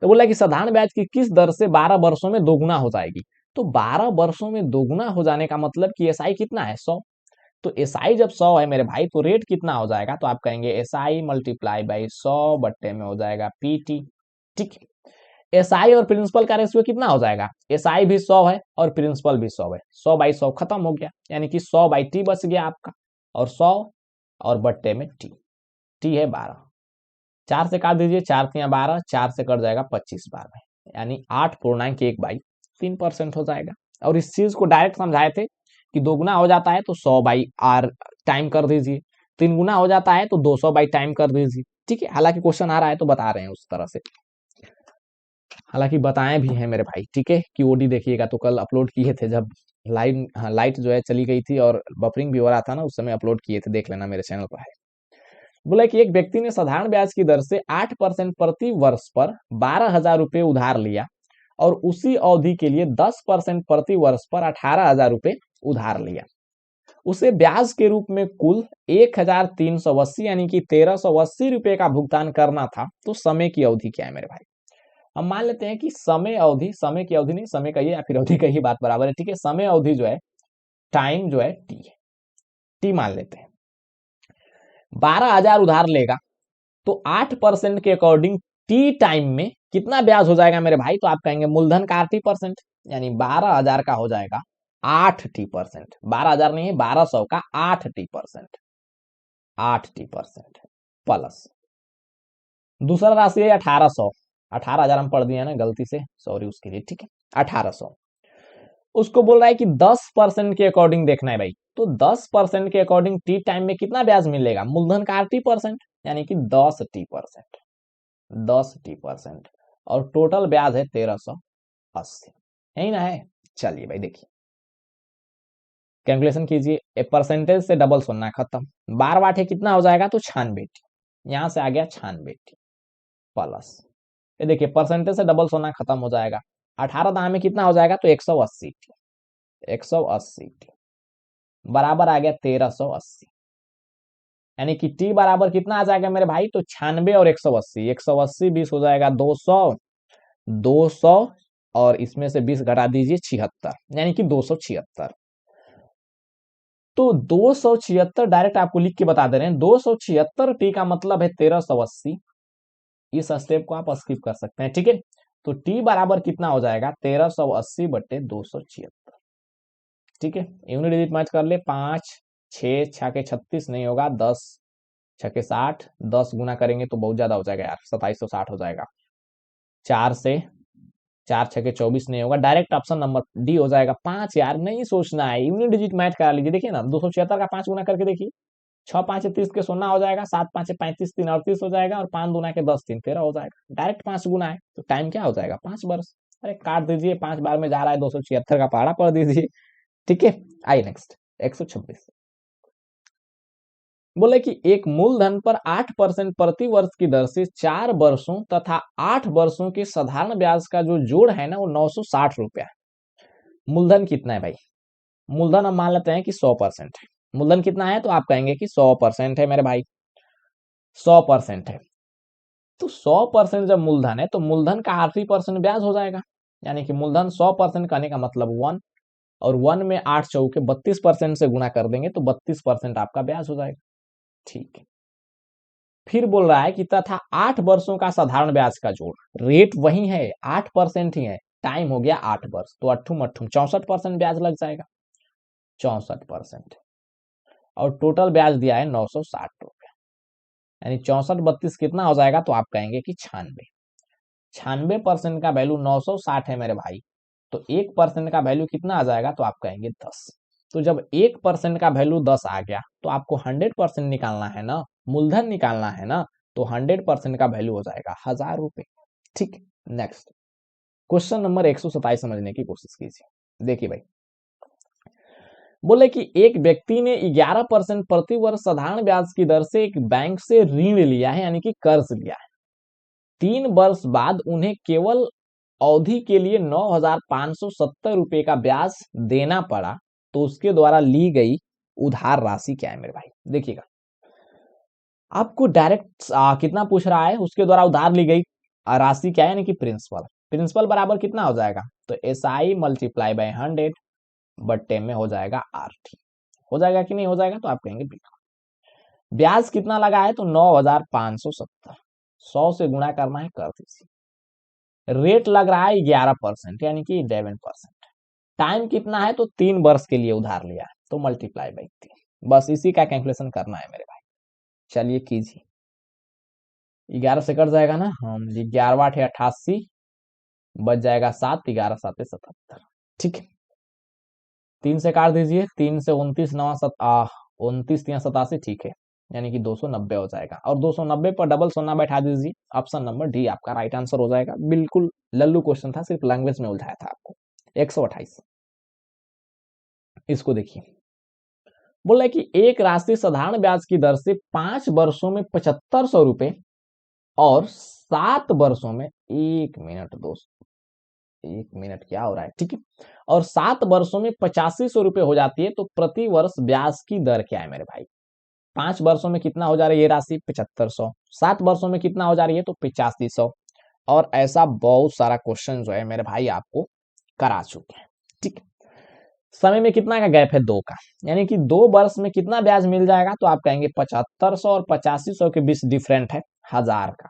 तो बोला कि साधारण ब्याज की किस दर से 12 वर्षों में दोगुना हो जाएगी। तो 12 वर्षों में दोगुना हो जाने का मतलब कि एसआई कितना है, 100। तो एसआई जब 100 है मेरे भाई, तो रेट कितना हो जाएगा, तो आप कहेंगे एसआई मल्टीप्लाई बाई 100 बट्टे में हो जाएगा पीटी। ठीक है, एसआई और प्रिंसिपल का रेशियो कितना हो जाएगा, एसआई भी 100 है और प्रिंसिपल भी 100 है, 100 बाई 100 खत्म हो गया, यानी कि 100 बाई टी बच गया आपका, और 100 और बट्टे में टी। टी है 12, 4 से काट दीजिए, 4 तियां 12, 4 से कट जाएगा 25 बार में, यानी 8.1/3% हो जाएगा। और इस चीज को डायरेक्ट समझाए थे कि 2 गुना हो जाता है तो 100 बाई आर टाइम कर दीजिए, 3 गुना हो जाता है तो 200 बाई टाइम कर दीजिए। ठीक है, हालांकि क्वेश्चन आ रहा है तो बता रहे हैं उस तरह से, हालांकि बताए भी हैं मेरे भाई। ठीक है, कि ओडी देखिएगा, तो कल अपलोड किए थे जब लाइट जो है चली गई थी और बफरिंग भी हो रहा था ना, उस समय अपलोड किए थे, देख लेना, मेरे चैनल पर है। बोला कि एक व्यक्ति ने साधारण ब्याज की दर से 8% प्रति वर्ष पर 12,000 रुपए उधार लिया और उसी अवधि के लिए 10% प्रति वर्ष पर 18,000 रुपए उधार लिया। उसे ब्याज के रूप में कुल 1,380 यानी कि 1,380 रुपए का भुगतान करना था। तो समय की अवधि क्या है मेरे भाई। हम मान लेते हैं कि समय अवधि, समय की अवधि नहीं, समय कहिए या फिर अवधि कहिए, बात बराबर है। ठीक है, समय अवधि जो है, टाइम जो है टी है, टी मान लेते हैं। 12,000 उधार लेगा तो 8% के अकॉर्डिंग टी टाइम में कितना ब्याज हो जाएगा मेरे भाई, तो आप कहेंगे मूलधन का 8%, यानी 12,000 का हो जाएगा 8%। 12,000 नहीं है, 1200 का 8%, 8% प्लस दूसरा राशि है 1800, 18,000 हम पढ़ दिए ना गलती से, सॉरी उसके लिए। ठीक है, 1800 उसको बोल रहा है कि 10% के अकॉर्डिंग देखना है भाई, तो 10% के अकॉर्डिंग टी टाइम में कितना ब्याज मिलेगा, मूलधन का 8%, यानी कि 10%, 10%, और टोटल ब्याज है 1,380, यही ना है। चलिए भाई देखिए, कैलकुलेशन कीजिए, ए परसेंटेज से डबल सुनना खत्म, 12 बाटे कितना हो जाएगा, तो 96, यहां से आ गया 96 प्लस, ये देखिए परसेंटेज से डबल सोना खत्म हो जाएगा, 18 दाम में कितना हो जाएगा, तो 180, 180 बराबर आ गया 1,380, यानी कि टी बराबर कितना आ जाएगा मेरे भाई, तो 96 और 180, 180 20 हो जाएगा 200, 200 और इसमें से 20 घटा दीजिए 76, यानी कि 276। तो 276 डायरेक्ट आपको लिख के बता दे रहे हैं, 276 टी का मतलब है 1,380। इस स्टेप को आप स्किप कर सकते हैं। ठीक है, तो टी बराबर कितना हो जाएगा, 1,380 बट्टे 276। ठीक है, यूनिट डिजिट मैच कर ले, 5 6 6 के 36 नहीं होगा, 10 6 के 60, 10 गुना करेंगे तो बहुत ज्यादा हो जाएगा यार, 2760 हो जाएगा। 4 से 4 6 के 24 नहीं होगा, डायरेक्ट ऑप्शन नंबर डी हो जाएगा। 5 यार नहीं सोचना है, यूनिट डिजिट मैच करा लीजिए। देखिए ना, 276 का 5 गुना करके देखिए, 6 5 30 के 16 हो जाएगा, 7 5 35 3 38 हो जाएगा, और 5 दूना के 10 3 13 हो जाएगा। डायरेक्ट 5 गुना है तो टाइम क्या हो जाएगा, 5 वर्ष। अरे काट दीजिए, 5 बार में जा रहा है, 276 का पहाड़ा पढ़ दीजिए। ठीक है, आइए नेक्स्ट 126। बोले कि एक मूलधन पर 8% प्रति वर्ष की दर से 4 वर्षों तथा 8 वर्षों के साधारण ब्याज का जो जोड़ है ना, वो 960 रुपया। मूलधन कितना है भाई, मूलधन हम मान लेते हैं कि 100% है। मूलधन कितना है, तो आप कहेंगे कि 100% है मेरे भाई, 100% है। तो 100% जब मूलधन है तो मूलधन का 8% ब्याज हो जाएगा, यानी कि मूलधन 100% करने का मतलब 1, और 1 में 8 चौके 32% से गुणा कर देंगे तो 32% आपका ब्याज हो जाएगा। ठीक है, फिर बोल रहा है कि तथा 8 वर्षों का साधारण ब्याज का जोड़, रेट वही है, 8% ही है, टाइम हो गया 8 वर्ष, तो अट्ठुम अट्ठुम 64% ब्याज लग जाएगा, 64%, और टोटल ब्याज दिया है 960 रुपया, यानी 64 32 कितना हो जाएगा, तो आप कहेंगे कि 96। 96% का वैल्यू 960 है मेरे भाई, तो 1% का वैल्यू कितना आ जाएगा, तो आप कहेंगे 10। तो जब 1% का वैल्यू 10 आ गया तो आपको 100% निकालना है ना, मूलधन निकालना है ना, तो 100% का वैल्यू हो जाएगा 1,000 रुपए। ठीक, नेक्स्ट क्वेश्चन नंबर 127 समझने की कोशिश कीजिए। देखिए भाई, बोले कि एक व्यक्ति ने 11% प्रति वर्ष साधारण ब्याज की दर से एक बैंक से ऋण लिया है, यानी कि कर्ज लिया है। 3 वर्ष बाद उन्हें केवल अवधि के लिए 9,570 रुपए का ब्याज देना पड़ा, तो उसके द्वारा ली गई उधार राशि क्या है मेरे भाई? देखिएगा, आपको डायरेक्ट कितना पूछ रहा है, उसके द्वारा उधार ली गई राशि क्या है, यानी कि प्रिंसिपल। प्रिंसिपल बराबर कितना हो जाएगा? तो SI मल्टीप्लाई बाय 100 बट्टे में हो जाएगा RT। हो जाएगा कि नहीं हो जाएगा? तो आप कहेंगे बिल्कुल। ब्याज कितना लगा है? तो 9,570, 100 से गुणा करना है, कर दीजिए। रेट लग रहा है 11%, यानी कि 11%। टाइम कितना है? तो 3 वर्ष के लिए उधार लिया है, तो मल्टीप्लाई बाई 3। बस इसी का कैलकुलेशन करना है मेरे भाई। चलिए कीजिए। 11 से कट जाएगा ना, हम 11 8 88, बच जाएगा 7, 11 7 77। ठीक है, 3 से काट दीजिए, 3 से 29 9 29 3 87, ठीक है, यानी कि 290 हो जाएगा। और 290 पर डबल शून्य बैठा दीजिए, ऑप्शन नंबर डी आपका राइट आंसर हो जाएगा। बिल्कुल लल्लू क्वेश्चन था, सिर्फ लैंग्वेज में उलझाया था आपको। 128, इसको देखिए। बोला कि एक राशि साधारण ब्याज की दर से 5 वर्षों में 7500 रुपए और 7 वर्षों में, 1 मिनट दोस्त, 1 मिनट क्या हो रहा है, ठीक है, और 7 वर्षों में 8500 रुपए हो जाती है, तो प्रति वर्ष ब्याज की दर क्या है मेरे भाई? 5 वर्षों में कितना हो जा रही है ये राशि? 7500। 7 वर्षों में कितना हो जा रही है? तो 8500। और ऐसा बहुत सारा क्वेश्चन जो है मेरे भाई आपको करा चुके हैं। ठीक है, समय में कितना का गैप है? 2 का, यानी कि 2 वर्ष में कितना ब्याज मिल जाएगा? तो आप कहेंगे 7500 और 8500 के बीच डिफरेंट है 1000 का,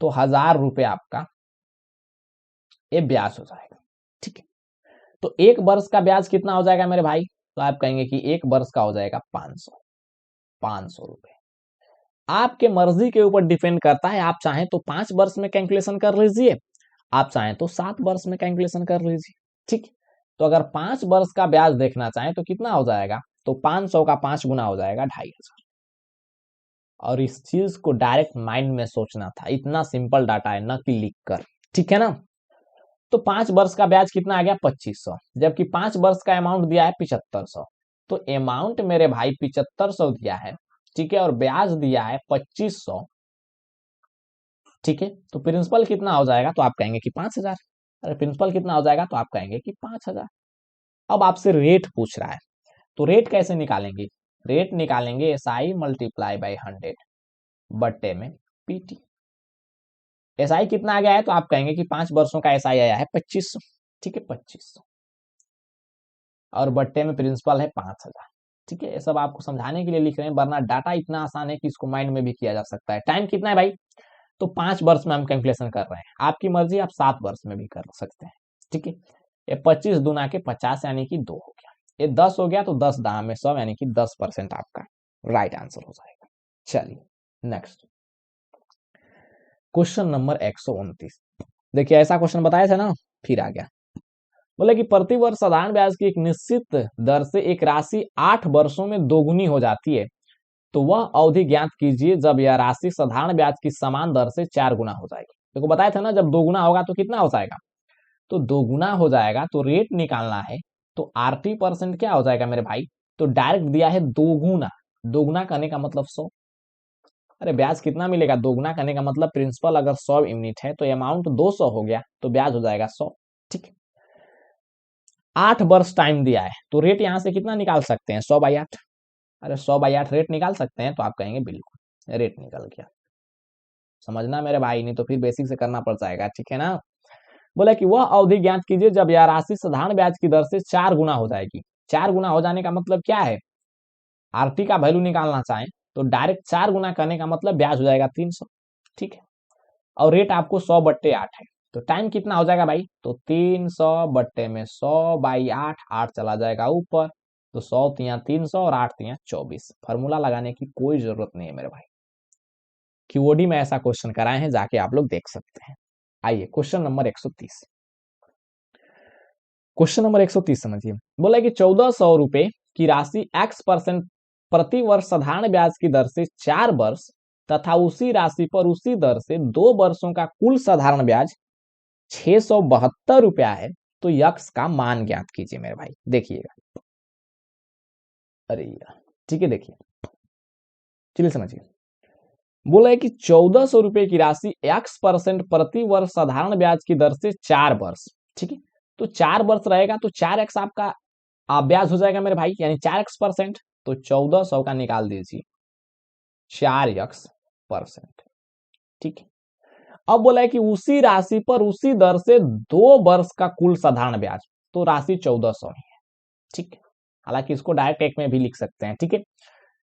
तो 1000 रुपए आपका ये ब्याज हो जाएगा। ठीक है, तो 1 वर्ष का ब्याज कितना हो जाएगा मेरे भाई? तो आप कहेंगे कि 1 वर्ष का हो जाएगा 500 रुपए। आपके मर्जी के ऊपर डिपेंड करता है, आप चाहें तो 5 वर्ष में कैलकुलेशन कर लीजिए, आप चाहें तो 7 वर्ष में कैलकुलेशन कर लीजिए। ठीक, तो अगर 5 वर्ष का ब्याज देखना चाहें तो कितना हो जाएगा? तो 500 का 5 गुना हो जाएगा 2500। और इस चीज को डायरेक्ट माइंड में सोचना था, इतना सिंपल डाटा है, न कि लिख कर। ठीक है ना? तो 5 वर्ष का ब्याज कितना आ गया? 2500, जबकि 5 वर्ष का अमाउंट दिया है 7500। तो अमाउंट मेरे भाई 7500 दिया है, ठीक है, और ब्याज दिया है 2500। ठीक है, तो प्रिंसिपल कितना हो जाएगा? तो आप कहेंगे कि 5000। अरे प्रिंसिपल कितना हो जाएगा? तो आप कहेंगे कि 5000। अब आपसे रेट पूछ रहा है, तो रेट कैसे निकालेंगे? रेट निकालेंगे SI मल्टीप्लाई बाई 100 बट्टे में PT। SI कितना आ गया है? तो आप कहेंगे कि 5 वर्षों का SI आया है 2500। ठीक है, 2500 और बट्टे में प्रिंसिपल है 5000। ठीक है, ये सब आपको समझाने के लिए लिख रहे हैं, वरना डाटा इतना आसान है कि इसको माइंड में भी किया जा सकता है। टाइम कितना है भाई? तो 5 वर्ष में हम कैलकुलेशन कर रहे हैं, आपकी मर्जी, आप 7 वर्ष में भी कर सकते हैं। ठीक है, ये 25 दूना के 50, यानी कि 2 हो गया, ये 10 हो गया, तो 10 दाम में 100, यानी कि 10% आपका राइट आंसर हो जाएगा। चलिए नेक्स्ट क्वेश्चन नंबर 129। देखिए ऐसा क्वेश्चन बताया था ना, फिर आ गया। बोले कि प्रति वर्ष साधारण ब्याज की एक निश्चित दर से एक राशि 8 वर्षों में दोगुनी हो जाती है, तो वह अवधि ज्ञात कीजिए जब यह राशि साधारण ब्याज की समान दर से 4 गुना हो जाएगी। देखो बताया था ना, जब 2 गुना होगा तो कितना हो जाएगा? तो 2 गुना हो जाएगा, तो रेट निकालना है, तो RT% क्या हो जाएगा मेरे भाई? तो डायरेक्ट दिया है 2 गुना, 2 गुना करने का मतलब 100। अरे ब्याज कितना मिलेगा? 2 गुना करने का मतलब प्रिंसिपल अगर 100 यूनिट है तो अमाउंट 200 हो गया, तो ब्याज हो जाएगा 100। ठीक है, 8 वर्ष टाइम दिया है, तो रेट यहां से कितना निकाल सकते हैं? 100/8। अरे 100/8 रेट निकाल सकते हैं, तो आप कहेंगे बिल्कुल रेट निकल गया। समझना मेरे भाई, नहीं तो फिर बेसिक से करना पड़ जाएगा। ठीक है ना? बोला कि वह अवधि ज्ञात कीजिए जब यह राशि साधारण ब्याज की दर से 4 गुना हो जाएगी। 4 गुना हो जाने का मतलब क्या है? RT का वैल्यू निकालना चाहें तो डायरेक्ट 4 गुना करने का मतलब ब्याज हो जाएगा 300। ठीक है, और रेट आपको 100/8 है, तो टाइम कितना हो जाएगा भाई? तो 300 बट्टे में 100/8, 8 चला जाएगा ऊपर, तो 100 तिया 300 और 8 तिया 24। फॉर्मूला लगाने की कोई जरूरत नहीं है मेरे भाई, QOD में ऐसा क्वेश्चन कराए हैं, जाके आप लोग देख सकते हैं। आइए क्वेश्चन नंबर 130। क्वेश्चन नंबर 130 समझिए। बोला कि 1400 रुपए की राशि X% प्रति वर्ष साधारण ब्याज की दर से 4 वर्ष तथा उसी राशि पर उसी दर से 2 वर्षों का कुल साधारण ब्याज 672 रुपया है, तो यक्स का मान ज्ञात कीजिए मेरे भाई। देखिएगा, अरे यार, ठीक है, देखिए, चलिए समझिए। बोला है कि 1400 रुपए की राशि x% प्रति वर्ष साधारण ब्याज की दर से 4 वर्ष, ठीक है। तो 4 वर्ष रहेगा तो 4x आपका ब्याज हो जाएगा मेरे भाई, यानी 4x%। तो 1400 का निकाल दीजिए 4x%, ठीक है। अब बोला है कि उसी राशि पर उसी दर से 2 वर्ष का कुल साधारण ब्याज, तो राशि 1400 ही है, ठीक है। हालांकि इसको डायरेक्ट एक में भी लिख सकते हैं, ठीक है।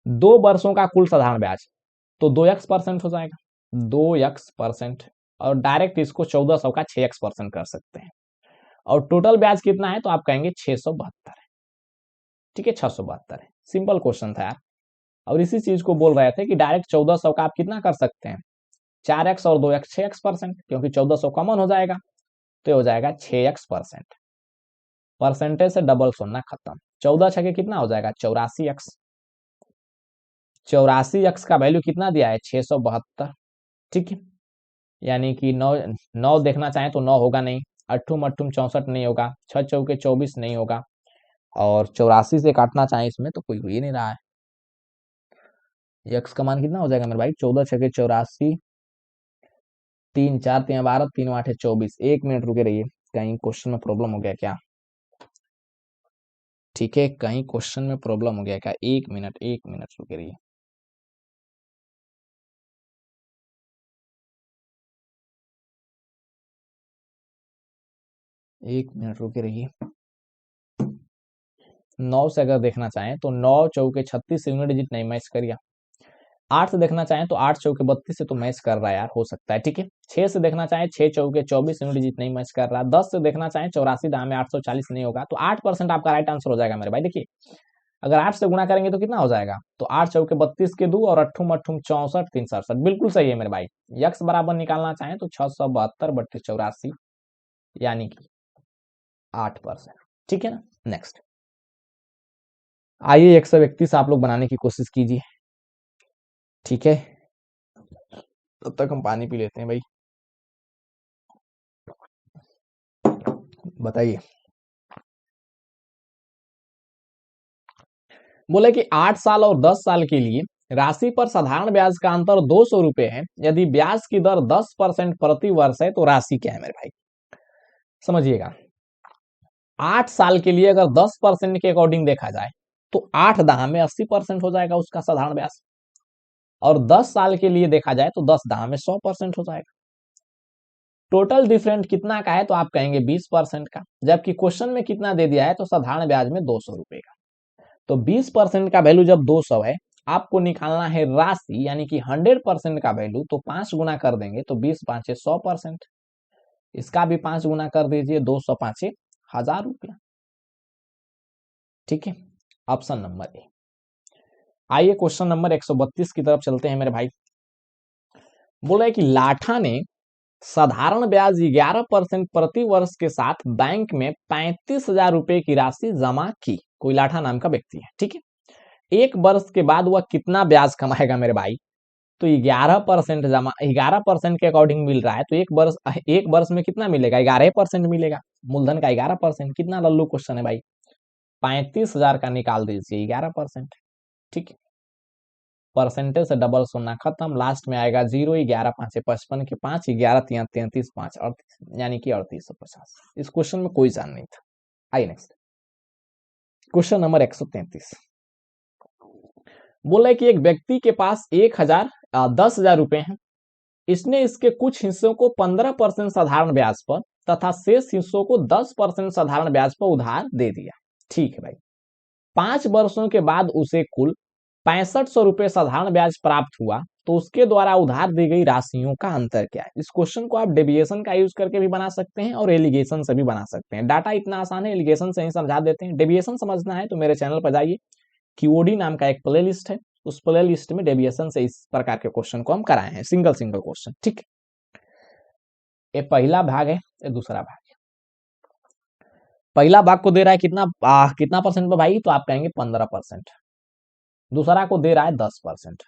2 वर्षों का कुल साधारण ब्याज, तो 2x% हो जाएगा, 2x%। और डायरेक्ट इसको 1400 का 6x% कर सकते हैं। और टोटल ब्याज कितना है तो आप कहेंगे 672 है, ठीक है, 672 है। सिंपल क्वेश्चन था यार। और इसी चीज को बोल रहे थे कि डायरेक्ट 1400 का आप कितना कर सकते हैं, 4x और 2x 6x%, क्योंकि 1400 कॉमन हो जाएगा तो हो जाएगा 6x%। परसेंटेज से डबल सुनना खत्म। 14 छके कितना हो जाएगा 84x। 84x का वैल्यू कितना दिया है 672, ठीक है। यानी कि 9 9 देखना चाहें तो 9 होगा नहीं, अट्ठुम अट्ठुम 64 नहीं होगा, 6 चौके 24 नहीं होगा, और 84 से काटना चाहें इसमें तो कोई हो ही नहीं रहा है। एक्स का मान कितना हो जाएगा मेरे भाई, 14 छके 84, 3 4 3 12, 3 8 24। 1 मिनट रुके रहिए, कहीं क्वेश्चन में प्रॉब्लम हो गया क्या, ठीक है, कहीं क्वेश्चन में प्रॉब्लम हो गया क्या। 1 मिनट, 1 मिनट रुके रहिए। एक मिनट रुके रहिए। 9 से अगर देखना चाहें तो 9 चौके 36 से यूनिट डिजिट नहीं मैच करिए। 8 से देखना चाहें तो 8 चौके 32 से तो मैच कर रहा है यार, हो सकता है, ठीक है। 6 से देखना चाहें 6 चौके 24 यूनिट डिजिट नहीं मैच कर रहा। 10 से देखना चाहें 84 दाम में 840 नहीं होगा, तो 8% आपका राइट आंसर हो जाएगा मेरे भाई। देखिए, अगर 8 से गुणा करेंगे तो कितना हो जाएगा, तो 8 चौके 32 के 2 और अट्ठुम अट्ठुम 64 3 67, बिल्कुल सही है मेरे भाई। यक्स बराबर निकालना चाहें तो 672 बट्टे 84, यानी कि 8%, ठीक है ना। नेक्स्ट आइए 131 आप लोग बनाने की कोशिश कीजिए, ठीक है। तब तक हम पानी पी लेते हैं भाई। बताइए। बोले कि 8 साल और 10 साल के लिए राशि पर साधारण ब्याज का अंतर 200 रुपए है। यदि ब्याज की दर 10% प्रति वर्ष है तो राशि क्या है मेरे भाई, समझिएगा। 8 साल के लिए अगर 10% के अकॉर्डिंग देखा जाए तो 8 दहा में 80% हो जाएगा उसका साधारण ब्याज, और 10 साल के लिए देखा जाए तो 10 दहा में 100% हो जाएगा। टोटल डिफरेंट कितना का है तो आप कहेंगे 20% का, जबकि क्वेश्चन में कितना दे दिया है तो साधारण ब्याज में 200 रुपए का। तो 20% का वैल्यू जब 200 है, आपको निकालना है राशि, यानी कि 100% का वैल्यू, तो 5 गुना कर देंगे तो 20 पांचे 100%। इसका भी 5 गुना कर दीजिए, 200 पांचे 1000 रुपया, ठीक है। Option number A. आइए क्वेश्चन नंबर 132 की तरफ चलते हैं मेरे भाई। बोला है कि लाठा ने साधारण ब्याज 11% प्रति वर्ष के साथ बैंक में 35,000 रुपए की राशि जमा की। कोई लाठा नाम का व्यक्ति है, ठीक है। 1 वर्ष के बाद वह कितना ब्याज कमाएगा मेरे भाई, तो 11% जमा, 11% के अकॉर्डिंग मिल रहा है, तो 1 वर्ष में कितना मिलेगा, 11% मिलेगा। मूलधन का 11%, कितना लल्लू क्वेश्चन है भाई। 35,000 का निकाल दीजिए 11%, ठीक है। परसेंटेज से डबल सुनना खत्म, लास्ट में आएगा 0। 11 पांचे 55 के 5, 11 तिया 33, 5 38, यानी कि 3850। इस क्वेश्चन में कोई जान नहीं था। आइए नेक्स्ट क्वेश्चन नंबर 133। बोला है कि एक व्यक्ति के पास 10,000 रुपए हैं। इसने इसके कुछ हिस्सों को 15% साधारण ब्याज पर तथा शेष हिस्सों को 10% साधारण ब्याज पर उधार दे दिया, ठीक है भाई। 5 वर्षों के बाद उसे कुल 6500 रुपए साधारण ब्याज प्राप्त हुआ, तो उसके द्वारा उधार दी गई राशियों का अंतर क्या है। इस क्वेश्चन को आप डेविएशन का यूज करके भी बना सकते हैं और एलिगेशन से भी बना सकते हैं। डाटा इतना आसान है, एलिगेशन से ही समझा देते हैं। डेविएशन समझना है तो मेरे चैनल पर जाइए, क्यूओडी नाम का एक प्ले लिस्ट है, उस प्ले लिस्ट में डेविएशन से इस प्रकार के क्वेश्चन को हम कराए हैं, सिंगल सिंगल क्वेश्चन, ठीक है। ये पहला भाग है, ये दूसरा भाग है। पहला भाग को दे रहा है कितना कितना परसेंट पे भाई, तो आप कहेंगे 15%। दूसरा को दे रहा है 10%।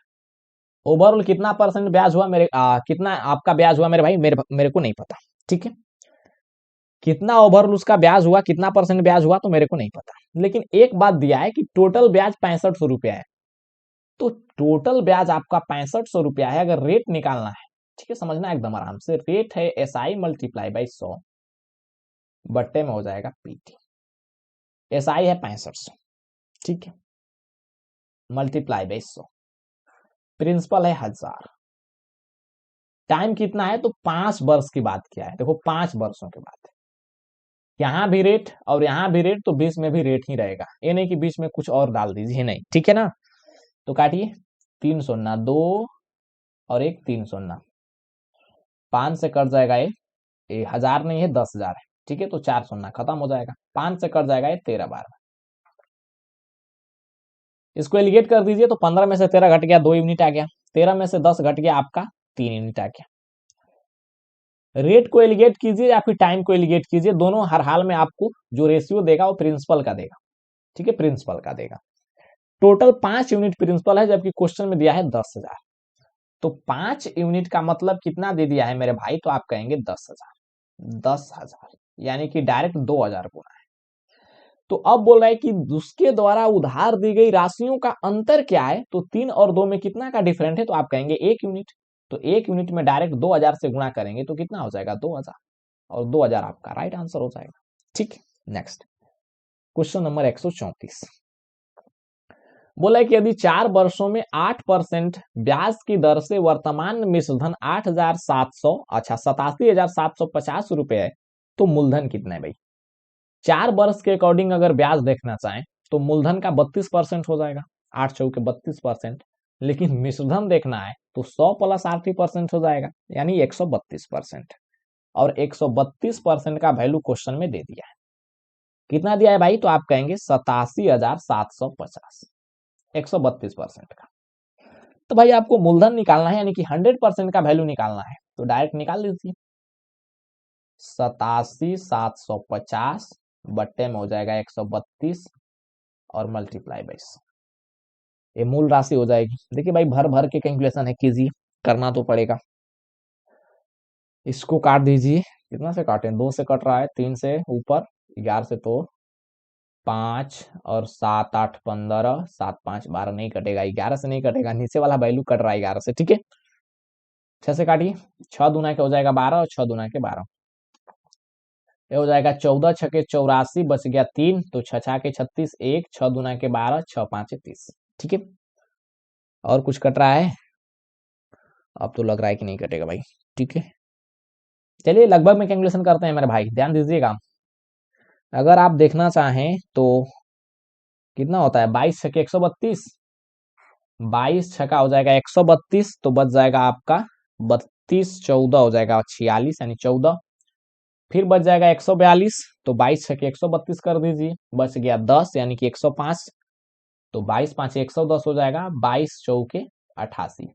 ओवरऑल कितना परसेंट ब्याज हुआ मेरे कितना आपका ब्याज हुआ मेरे भाई, मेरे को नहीं पता, ठीक है। कितना ओवरऑल उसका ब्याज हुआ, कितना परसेंट ब्याज हुआ तो मेरे को नहीं पता, लेकिन एक बात दिया है कि टोटल ब्याज 6500 रुपया है। तो टोटल ब्याज आपका 6500 रुपया है। अगर रेट निकालना है, ठीक है, समझना एकदम आराम से, रेट है SI मल्टीप्लाई बाई 100 बट्टे में हो जाएगा PT। SI है 6500, ठीक है, मल्टीप्लाई बाई 100, प्रिंसिपल है 1000, टाइम कितना है तो 5 वर्ष की बात किया है। देखो 5 वर्षों की बात है, यहाँ भी रेट और यहाँ भी रेट, तो बीच में भी रेट ही रहेगा, ये नहीं कि बीच में कुछ और डाल दीजिए, नहीं, ठीक है ना। तो काटिए, 3 शून्य 2 और 1 3 शून्य, 5 से कट जाएगा ये 1000 नहीं है 10,000 है, ठीक है, तो 4 शून्य खत्म हो जाएगा, 5 से कट जाएगा ये 13 बार। इसको एलिगेट कर दीजिए तो 15 में से 13 घट गया 2 यूनिट आ गया, 13 में से 10 घट गया आपका 3 यूनिट आ गया। रेट को एलिगेट कीजिए या फिर टाइम को एलिगेट कीजिए, दोनों हर हाल में आपको जो रेशियो देगा वो प्रिंसिपल का देगा, ठीक है, प्रिंसिपल का देगा। टोटल 5 यूनिट प्रिंसिपल है, जबकि क्वेश्चन में दिया है 10,000। तो 5 यूनिट का मतलब कितना दे दिया है मेरे भाई, तो आप कहेंगे 10,000, 10,000 यानी कि डायरेक्ट 2,000 गुना है। तो अब बोल रहा है कि उसके द्वारा उधार दी गई राशियों का अंतर क्या है, तो 3 और 2 में कितना का डिफरेंट है, तो आप कहेंगे 1 यूनिट। तो 1 यूनिट में डायरेक्ट 2,000 से गुणा करेंगे तो कितना हो जाएगा 2,000, और 2,000 आपका राइट आंसर हो जाएगा, ठीक। नेक्स्ट क्वेश्चन नंबर 134, बोला है कि यदि 4 वर्षों में 8% ब्याज की दर से वर्तमान मिश्रधन 8,700, अच्छा 87,750 रुपए है, तो मूलधन कितना है भाई। 4 वर्ष के अकॉर्डिंग अगर ब्याज देखना चाहें तो मूलधन का 32% हो जाएगा, 8 चौके 32%, लेकिन मिश्रधन देखना है तो 100 प्लस 8% हो जाएगा, यानी 132%। और 132% का वैल्यू क्वेश्चन में दे दिया है, कितना दिया है भाई, तो आप कहेंगे 87,750, 132% का। तो भाई आपको मूलधन निकालना है, यानी कि 100% का वैल्यू निकालना है, तो डायरेक्ट निकाल लीजिए, 87,750 बट्टे में हो जाएगा 132 और मल्टीप्लाई बाई 100, ये मूल राशि हो जाएगी। देखिए भाई भर भर के कैलकुलेशन है, कीजिए, करना तो पड़ेगा। इसको काट दीजिए, कितना से काटें, 2 से कट रहा है, 3 से ऊपर, 11 से तो 5 और 7 8 15, 7 5 12 नहीं कटेगा, 11 से नहीं कटेगा, नीचे वाला वैल्यू कट रहा है 11 से, ठीक है। 6 से काटिए, 6 दूना के हो जाएगा 12 और 6 दूना के 12, ये हो जाएगा 14 छके 84, बच गया 3, तो 6 छा के 36, 1 6 दूना के 12, 6 5 30, ठीक है। और कुछ कट रहा है, अब तो लग रहा है कि नहीं कटेगा भाई, ठीक है। चलिए लगभग में कैलकुलेशन करते हैं मेरे भाई, ध्यान दीजिएगा। अगर आप देखना चाहें तो कितना होता है, 22 छके 132, 22 छका हो जाएगा 132, तो बच जाएगा आपका 32, 14 हो जाएगा 46 यानी 14, फिर बच जाएगा 142, तो 22 छके 132 कर दीजिए, बच गया 10 यानी कि 105, तो 22 5 110 हो जाएगा, 22 चौके 88,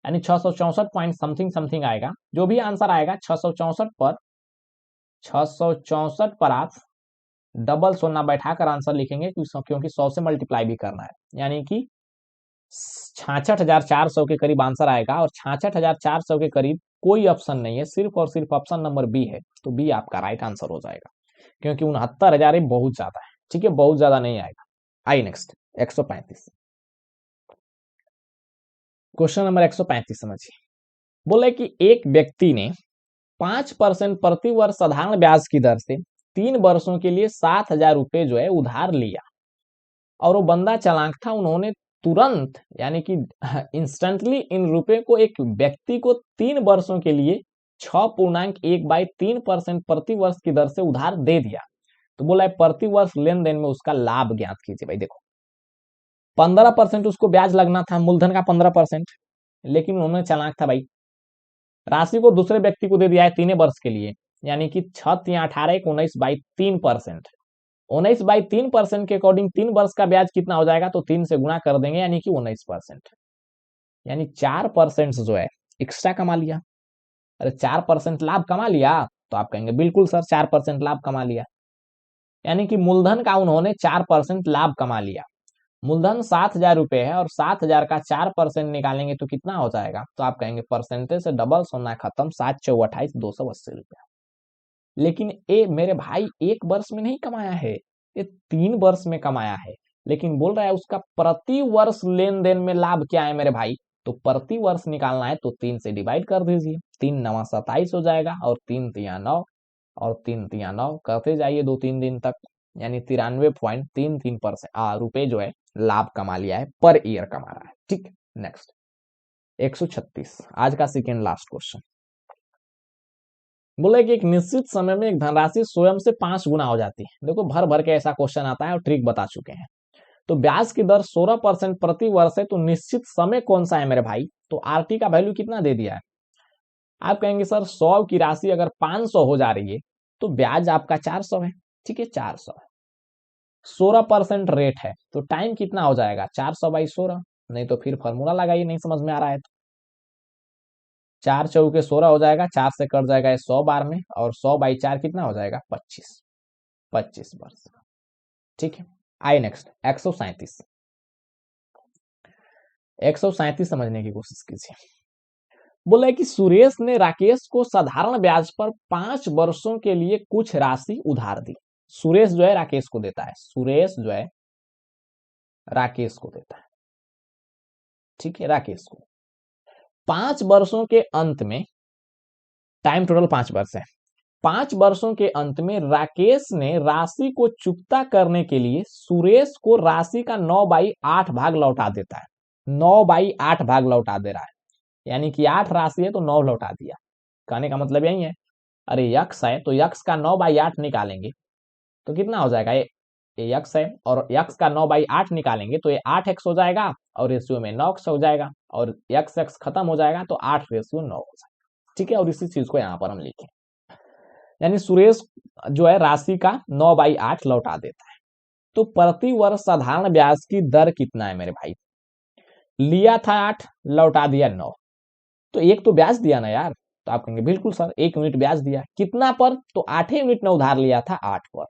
यानी 664 पॉइंट समथिंग समथिंग आएगा। जो भी आंसर आएगा 664 पर आप डबल शून्य बैठाकर आंसर लिखेंगे, क्योंकि 100 से मल्टीप्लाई भी करना है, यानी कि 66,400 के करीब आंसर आएगा, और 66,400 के करीब कोई ऑप्शन नहीं है, सिर्फ और सिर्फ ऑप्शन नंबर बी है, तो बी आपका राइट आंसर हो जाएगा, क्योंकि 69,000 बहुत ज्यादा है, ठीक है, बहुत ज्यादा नहीं आएगा। आई नेक्स्ट 135, क्वेश्चन नंबर 135 समझिए। बोले कि एक व्यक्ति ने 5% प्रति वर्ष साधारण ब्याज की दर से 3 वर्षों के लिए 7,000 रुपए जो है उधार लिया, और वो बंदा चालाक था, उन्होंने तुरंत यानी कि इंस्टेंटली इन रुपए को एक व्यक्ति को 3 वर्षों के लिए 6.1/3% प्रति वर्ष की दर से उधार दे दिया। तो बोला है प्रति वर्ष लेन देन में उसका लाभ ज्ञात कीजिए। भाई देखो 15% उसको ब्याज लगना था, मूलधन का 15%, लेकिन उन्होंने चालाक था भाई, राशि को दूसरे व्यक्ति को दे दिया है 3 वर्ष के लिए, यानी कि 6 या 18 19/3%, 19/3% के अकॉर्डिंग 3 वर्ष का ब्याज कितना हो जाएगा, तो 3 से गुणा कर देंगे, यानी कि 19%, यानी 4% जो है एक्स्ट्रा कमा लिया। अरे 4% लाभ कमा लिया, तो आप कहेंगे बिल्कुल सर 4% लाभ कमा लिया, यानी कि मूलधन का उन्होंने 4% लाभ कमा लिया। मूलधन 7,000 रुपए है, और 7,000 का 4% निकालेंगे तो कितना हो जाएगा, तो आप कहेंगे परसेंटेज से डबल सोना खत्म, 7 चौ 28 280 रुपया। लेकिन ये मेरे भाई एक वर्ष में नहीं कमाया है, ये 3 वर्ष में कमाया है। लेकिन बोल रहा है उसका प्रति वर्ष लेन देन में लाभ क्या है मेरे भाई, तो प्रति वर्ष निकालना है तो 3 से डिवाइड कर दीजिए, 3×9 = 27 हो जाएगा, और 3×3 = 9, और 3×3 = 9 करते जाइए 2-3 दिन तक, यानी 93.33% रुपए जो है लाभ कमा लिया है, पर ईयर कमा रहा है। ठीक, नेक्स्ट 136, आज का सेकेंड लास्ट क्वेश्चन। बोले कि एक निश्चित समय में एक धनराशि स्वयं से 5 गुना हो जाती है। देखो भर भर के ऐसा क्वेश्चन आता है और ट्रिक बता चुके हैं। तो ब्याज की दर 16% प्रति वर्ष है, तो निश्चित समय कौन सा है मेरे भाई, तो आरटी का वैल्यू कितना दे दिया है। आप कहेंगे सर 100 की राशि अगर 500 हो जा रही है तो ब्याज आपका 400 है। ठीक है, 400 है, 16% रेट है, तो टाइम कितना हो जाएगा 400/16। नहीं तो फिर फॉर्मूला लगाइए, नहीं समझ में आ रहा है तो 4×4 = 16 हो जाएगा, 4 से कट जाएगा 100 बार में, और 100/4 कितना हो जाएगा 25, 25 वर्ष। ठीक है, आइए नेक्स्ट 137, 137 समझने की कोशिश कीजिए। बोला है कि सुरेश ने राकेश को साधारण ब्याज पर 5 वर्षों के लिए कुछ राशि उधार दी। सुरेश जो है राकेश को देता है, सुरेश जो है राकेश को देता है। ठीक है, राकेश को 5 वर्षों के अंत में, टाइम टोटल 5 वर्ष है, 5 वर्षों के अंत में राकेश ने राशि को चुकता करने के लिए सुरेश को राशि का 9/8 भाग लौटा देता है। 9/8 भाग लौटा दे रहा है, यानी कि 8 राशि है तो 9 लौटा दिया। कहने का मतलब यही है, अरे यक्स है तो यक्स का 9/8 निकालेंगे तो कितना हो जाएगा, ये यक्स है और यक्स का 9/8 निकालेंगे तो ये 8x हो जाएगा, और रेशियो में 9x हो जाएगा, और यक्स एक्स खत्म हो जाएगा तो 8/9 हो जाएगा। ठीक है, और इसी चीज को यहाँ पर हम लिखें, यानी सुरेश जो है राशि का 9/8 लौटा देता है। तो प्रति वर्ष साधारण ब्याज की दर कितना है मेरे भाई, लिया था 8, लौटा दिया 9, तो एक तो ब्याज दिया ना यार। तो आप कहेंगे बिल्कुल सर 1 यूनिट ब्याज दिया, कितना पर, तो 8 यूनिट ने उधार लिया था 8 पर,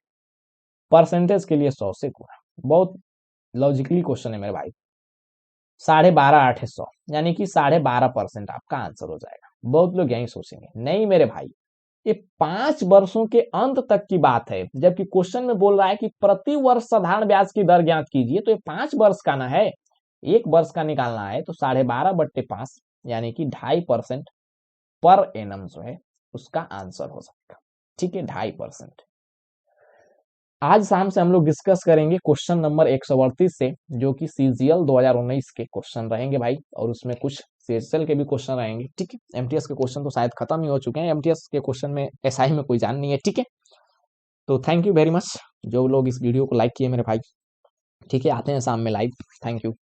परसेंटेज के लिए 100 से गुणा। बहुत लॉजिकली क्वेश्चन है मेरे भाई। 12.5 8 है 100, यानी कि 12.5% आपका आंसर हो जाएगा। बहुत लोग यही सोचेंगे, नहीं मेरे भाई ये 5 वर्षों के अंत तक की बात है, जबकि क्वेश्चन में बोल रहा है कि प्रति वर्ष साधारण ब्याज की दर ज्ञात कीजिए, तो ये 5 वर्ष का ना है, 1 वर्ष का निकालना है, तो 12.5/5 यानी कि 2.5% पर एनम जो है उसका आंसर हो जाएगा। ठीक है, 2.5%। आज शाम से हम लोग डिस्कस करेंगे क्वेश्चन नंबर 138 से, जो कि सीजीएल 2019 के क्वेश्चन रहेंगे भाई, और उसमें कुछ सीएचएल के भी क्वेश्चन रहेंगे। ठीक है, एमटीएस के क्वेश्चन तो शायद खत्म ही हो चुके हैं, एमटीएस के क्वेश्चन में एसआई में कोई जान नहीं है। ठीक है, तो थैंक यू वेरी मच जो लोग इस वीडियो को लाइक किए मेरे भाई। ठीक है, आते हैं शाम में लाइव। Thank you.